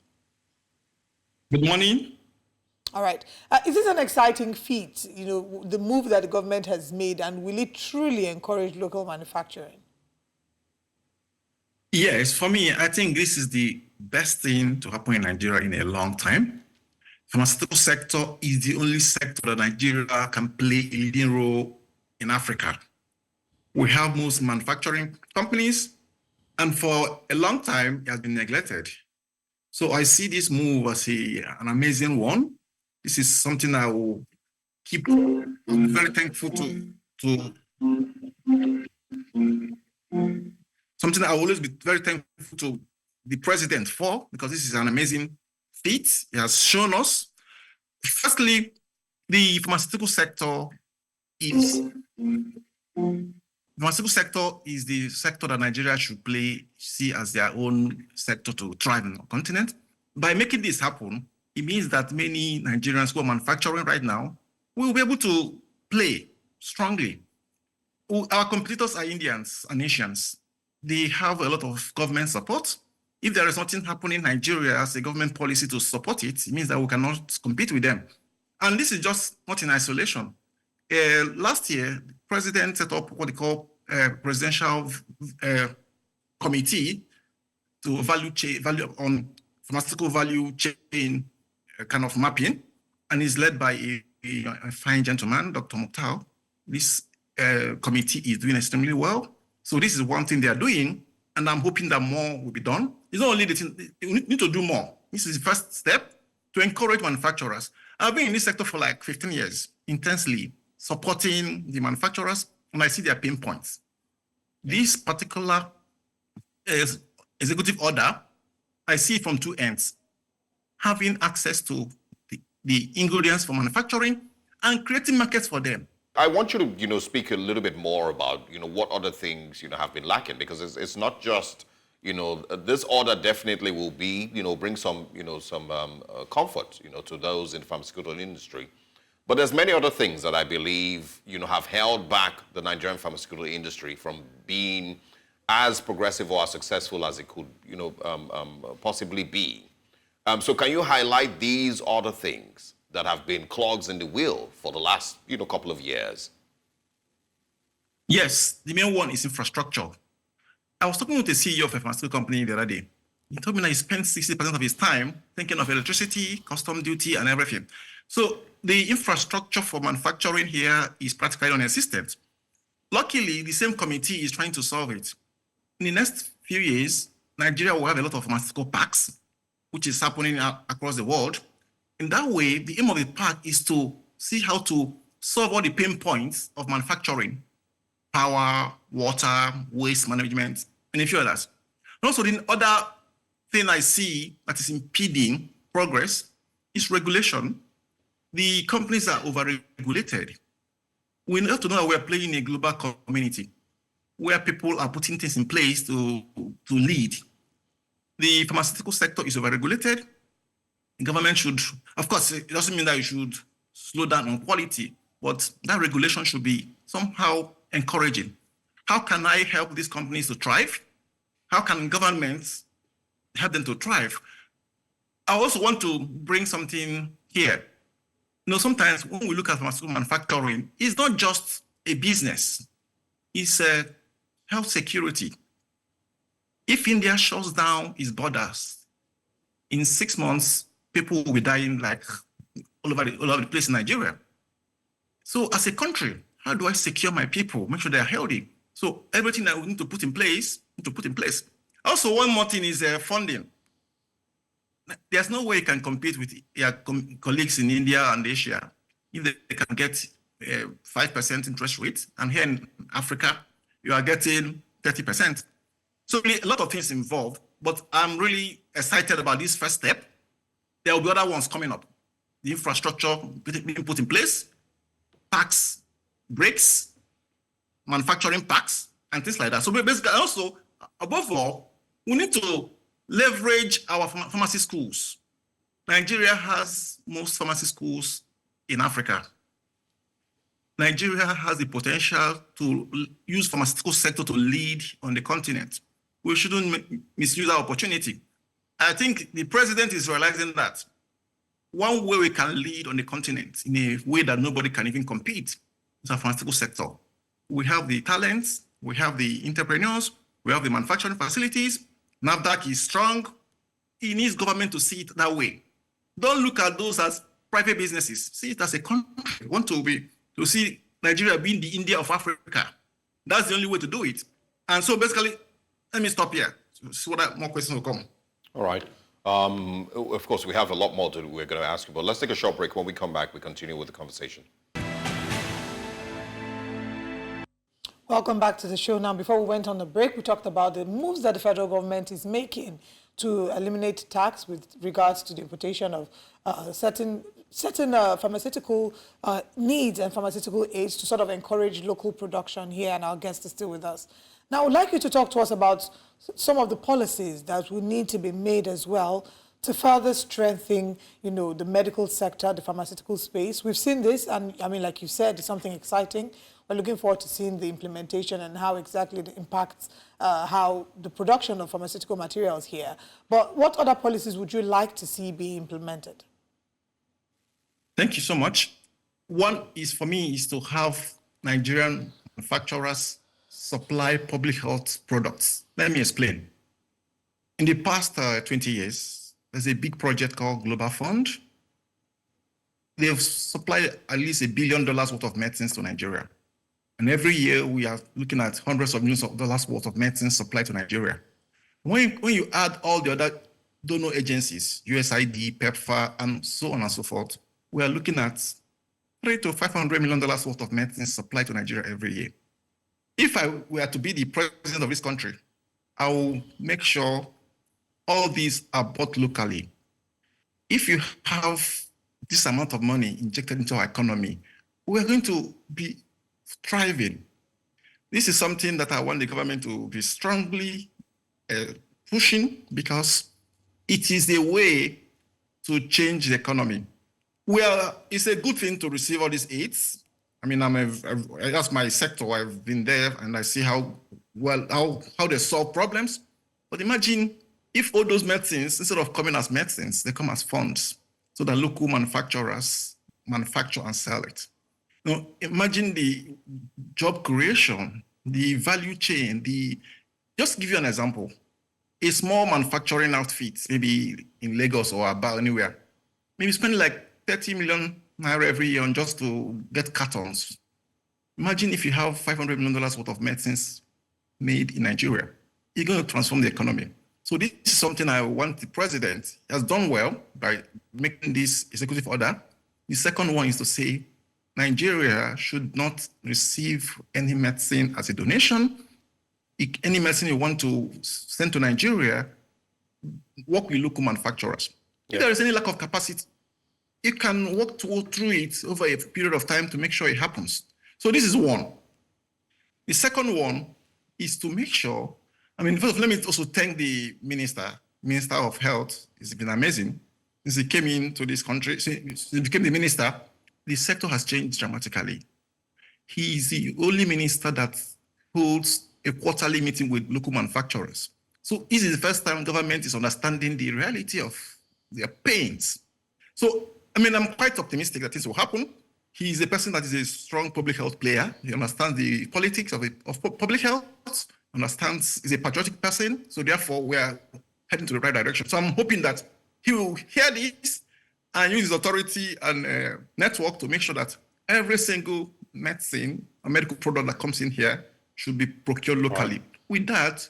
Good morning. All right. Is this an exciting feat, the move that the government has made, and will it truly encourage local manufacturing? Yes, for me, I think this is the best thing to happen in Nigeria in a long time. Pharmaceutical sector is the only sector that Nigeria can play a leading role in Africa. We have most manufacturing companies, and for a long time, it has been neglected. So I see this move as an amazing one. This is something I will keep. I'm very thankful to something I will always be very thankful to the president for, because this is an amazing feat. He has shown us. Firstly, the pharmaceutical sector is the sector that Nigeria should see as their own sector to thrive in the continent. By making this happen, it means that many Nigerians who are manufacturing right now will be able to play strongly. Our competitors are Indians and Asians. They have a lot of government support. If there is nothing happening in Nigeria as a government policy to support it, it means that we cannot compete with them. And this is just not in isolation. Last year, the president set up what they call presidential committee to value on pharmaceutical value chain kind of mapping, and is led by a fine gentleman, Dr. Mukhtar. This committee is doing extremely well. So this is one thing they are doing, and I'm hoping that more will be done. It's not only the thing, we need to do more. This is the first step to encourage manufacturers. I've been in this sector for like 15 years, intensely supporting the manufacturers, and I see their pain points. This particular executive order, I see it from two ends: having access to the ingredients for manufacturing and creating markets for them. I want you to, speak a little bit more about, what other things, have been lacking, because it's not just, this order definitely will be, bring some, comfort, to those in the pharmaceutical industry. But there's many other things that I believe, have held back the Nigerian pharmaceutical industry from being as progressive or as successful as it could, possibly be. So can you highlight these other things that have been clogs in the wheel for the last, couple of years? Yes, the main one is infrastructure. I was talking with the CEO of a pharmaceutical company the other day. He told me that he spent 60% of his time thinking of electricity, custom duty, and everything. So the infrastructure for manufacturing here is practically non-existent. Luckily, the same committee is trying to solve it. In the next few years, Nigeria will have a lot of pharmaceutical parks, which is happening across the world. In that way, the aim of the park is to see how to solve all the pain points of manufacturing: power, water, waste management, and a few others. And also, the other thing I see that is impeding progress is regulation. The companies are over-regulated. We have to know that we're playing in a global community where people are putting things in place to lead. The pharmaceutical sector is over-regulated. The government should, of course, it doesn't mean that you should slow down on quality, but that regulation should be somehow encouraging. How can I help these companies to thrive? How can governments help them to thrive? I also want to bring something here. Sometimes when we look at pharmaceutical manufacturing, it's not just a business. It's a health security. If India shuts down its borders, in 6 months, people will be dying like all over the place in Nigeria. So as a country, how do I secure my people, make sure they are healthy? So everything that we need to put in place, Also, one more thing is funding. There's no way you can compete with your colleagues in India and Asia if they can get 5% interest rate, and here in Africa, you are getting 30%. So really a lot of things involved, but I'm really excited about this first step. There will be other ones coming up. The infrastructure being put in place, tax breaks, manufacturing parks, and things like that. So basically, also, above all, we need to leverage our pharmacy schools. Nigeria has most pharmacy schools in Africa. Nigeria has the potential to use pharmaceutical sector to lead on the continent. We shouldn't misuse our opportunity. I think the president is realizing that one way we can lead on the continent in a way that nobody can even compete is our pharmaceutical sector. We have the talents, we have the entrepreneurs, we have the manufacturing facilities. NAFDAC is strong. He needs government to see it that way. Don't look at those as private businesses. See it as a country. We want to see Nigeria being the India of Africa. That's the only way to do it. And so basically, let me stop here. So that more questions will come. All right. Of course, we have a lot more we're going to ask you, but let's take a short break. When we come back, we continue with the conversation. Welcome back to the show. Now, before we went on the break, we talked about the moves that the federal government is making to eliminate tax with regards to the importation of certain pharmaceutical needs and pharmaceutical aids to sort of encourage local production here, and our guest is still with us. Now, I would like you to talk to us about some of the policies that will need to be made as well to further strengthen, the medical sector, the pharmaceutical space. We've seen this, and I mean, like you said, it's something exciting. We're looking forward to seeing the implementation and how exactly it impacts how the production of pharmaceutical materials here. But what other policies would you like to see be implemented? Thank you so much. One is, for me, is to have Nigerian manufacturers supply public health products. Let me explain. In the past 20 years, there's a big project called Global Fund. They've supplied at least $1 billion worth of medicines to Nigeria. And every year we are looking at hundreds of millions of dollars worth of medicines supplied to Nigeria. When you add all the other donor agencies, USAID, PEPFAR, and so on and so forth, we are looking at $300 to $500 million worth of medicines supplied to Nigeria every year. If I were to be the president of this country, I will make sure all these are bought locally. If you have this amount of money injected into our economy, we're going to be thriving. This is something that I want the government to be strongly pushing, because it is the way to change the economy. Well, it's a good thing to receive all these aids. I mean, that's my sector. I've been there and I see how they solve problems. But imagine if all those medicines, instead of coming as medicines, they come as funds, so that local manufacturers manufacture and sell it. Now, imagine the job creation, the value chain, just to give you an example, a small manufacturing outfit, maybe in Lagos or about anywhere, maybe spending like 30 million naira every year on just to get cartons. Imagine if you have $500 million worth of medicines made in Nigeria. You're going to transform the economy. So this is something I want the president has done well by making this executive order. The second one is to say Nigeria should not receive any medicine as a donation. Any medicine you want to send to Nigeria, work with local manufacturers. If there is any lack of capacity, you can work through it over a period of time to make sure it happens. So this is one. The second one is to make sure, first let me also thank the Minister of Health. It's been amazing. Since he came into this country, since he became the minister, the sector has changed dramatically. He is the only minister that holds a quarterly meeting with local manufacturers. So this is the first time government is understanding the reality of their pains. So, I mean, I'm quite optimistic that this will happen. He is a person that is a strong public health player. He understands the politics of public health, understands, is a patriotic person. So therefore, we are heading to the right direction. So I'm hoping that he will hear this and use his authority and network to make sure that every single medicine or medical product that comes in here should be procured locally. Right. With that,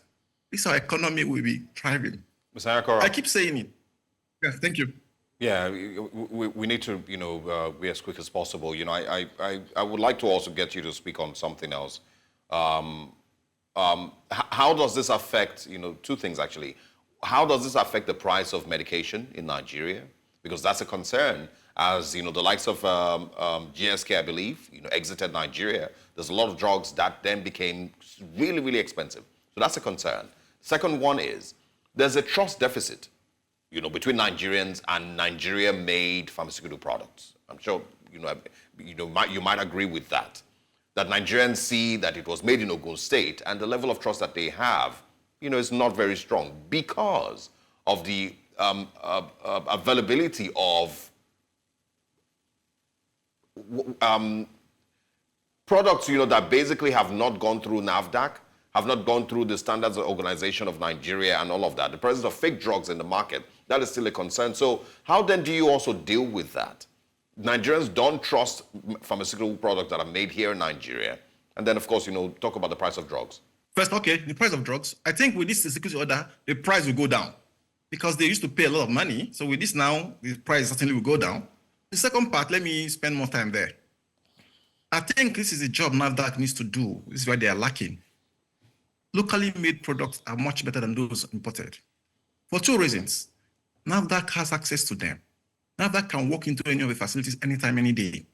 this our economy will be thriving. Mr. Ayakora. I keep saying it. Yeah, thank you. Yeah, we need to, be as quick as possible. I would like to also get you to speak on something else. How does this affect, two things actually. How does this affect the price of medication in Nigeria? Because that's a concern. As the likes of GSK, I believe, exited Nigeria. There's a lot of drugs that then became really, really expensive. So that's a concern. Second one is there's a trust deficit, between Nigerians and Nigeria-made pharmaceutical products. I'm sure you might agree with that. That Nigerians see that it was made in Ogun State, and the level of trust that they have, is not very strong because of the availability of products, that basically have not gone through NAFDAC, have not gone through the Standards Organization of Nigeria and all of that. The presence of fake drugs in the market, that is still a concern. So how then do you also deal with that? Nigerians don't trust pharmaceutical products that are made here in Nigeria. And then, of course, talk about the price of drugs. First, okay, the price of drugs. I think with this executive order, the price will go down because they used to pay a lot of money. So with this now, the price certainly will go down. The second part, let me spend more time there. I think this is a job NAFDAC needs to do. This is where they are lacking. Locally made products are much better than those imported. For two reasons. NAFDAC has access to them. NAFDAC can walk into any of the facilities anytime, any day.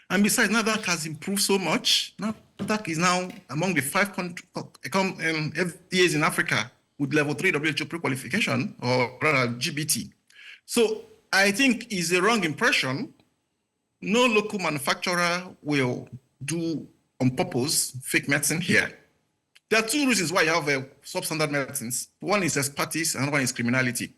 And besides, NAFDAC has improved so much. NAFDAC is now among the 5 FDAs in Africa with level 3 WHO pre-qualification, or rather GBT. So I think it's a wrong impression. No local manufacturer will do on purpose fake medicine here. There are two reasons why you have substandard medicines. One is expertise, and one is criminality.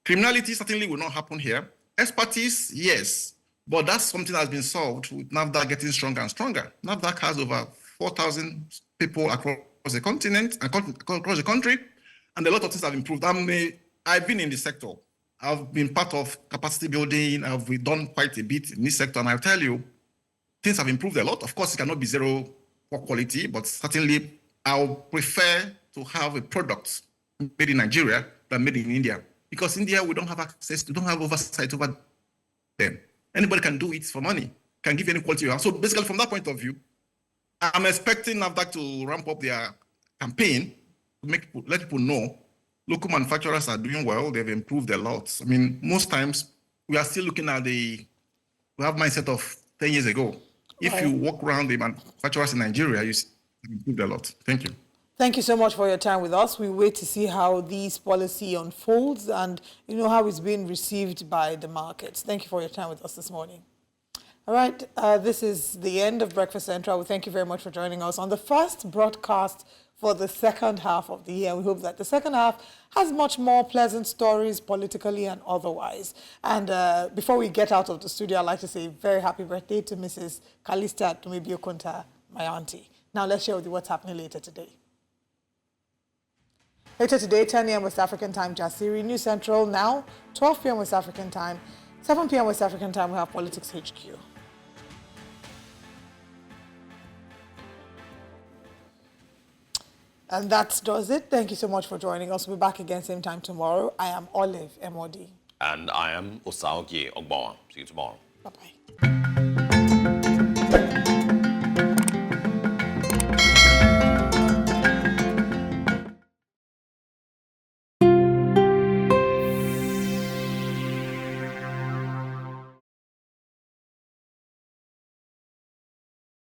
Criminality certainly will not happen here. Expertise, yes, but that's something that's been solved with NAFDAC getting stronger and stronger. NAFDAC has over 4,000 people across the continent, across the country, and a lot of things have improved. I've been in the sector. I've been part of capacity building. I've done quite a bit in this sector, and I'll tell you, things have improved a lot. Of course, it cannot be zero quality, but certainly I'll prefer to have a product made in Nigeria than made in India. Because India, we don't have access, we don't have oversight over them. Anybody can do it for money, can give any quality you have. So basically, from that point of view, I'm expecting NAFDAC to ramp up their campaign to let people know local manufacturers are doing well. They've improved a lot. I mean, most times we are still looking at we have mindset of 10 years ago. If you walk around the manufacturers in Nigeria, you see they've improved a lot. Thank you. Thank you so much for your time with us. We wait to see how this policy unfolds and how it's being received by the markets. Thank you for your time with us this morning. All right, this is the end of Breakfast Central. We thank you very much for joining us on the first broadcast for the second half of the year. We hope that the second half has much more pleasant stories politically and otherwise. And before we get out of the studio, I'd like to say very happy birthday to Mrs. Kalista Tumibiokunta, my auntie. Now let's share with you what's happening later today. Later today, 10 a.m. West African time, Jasiri News Central. Now, 12 p.m. West African time, 7 p.m. West African time, we have Politics HQ. And that does it. Thank you so much for joining us. We'll be back again same time tomorrow. I am Olive Emodi. And I am Osaogie Ogbawa. See you tomorrow. Bye-bye.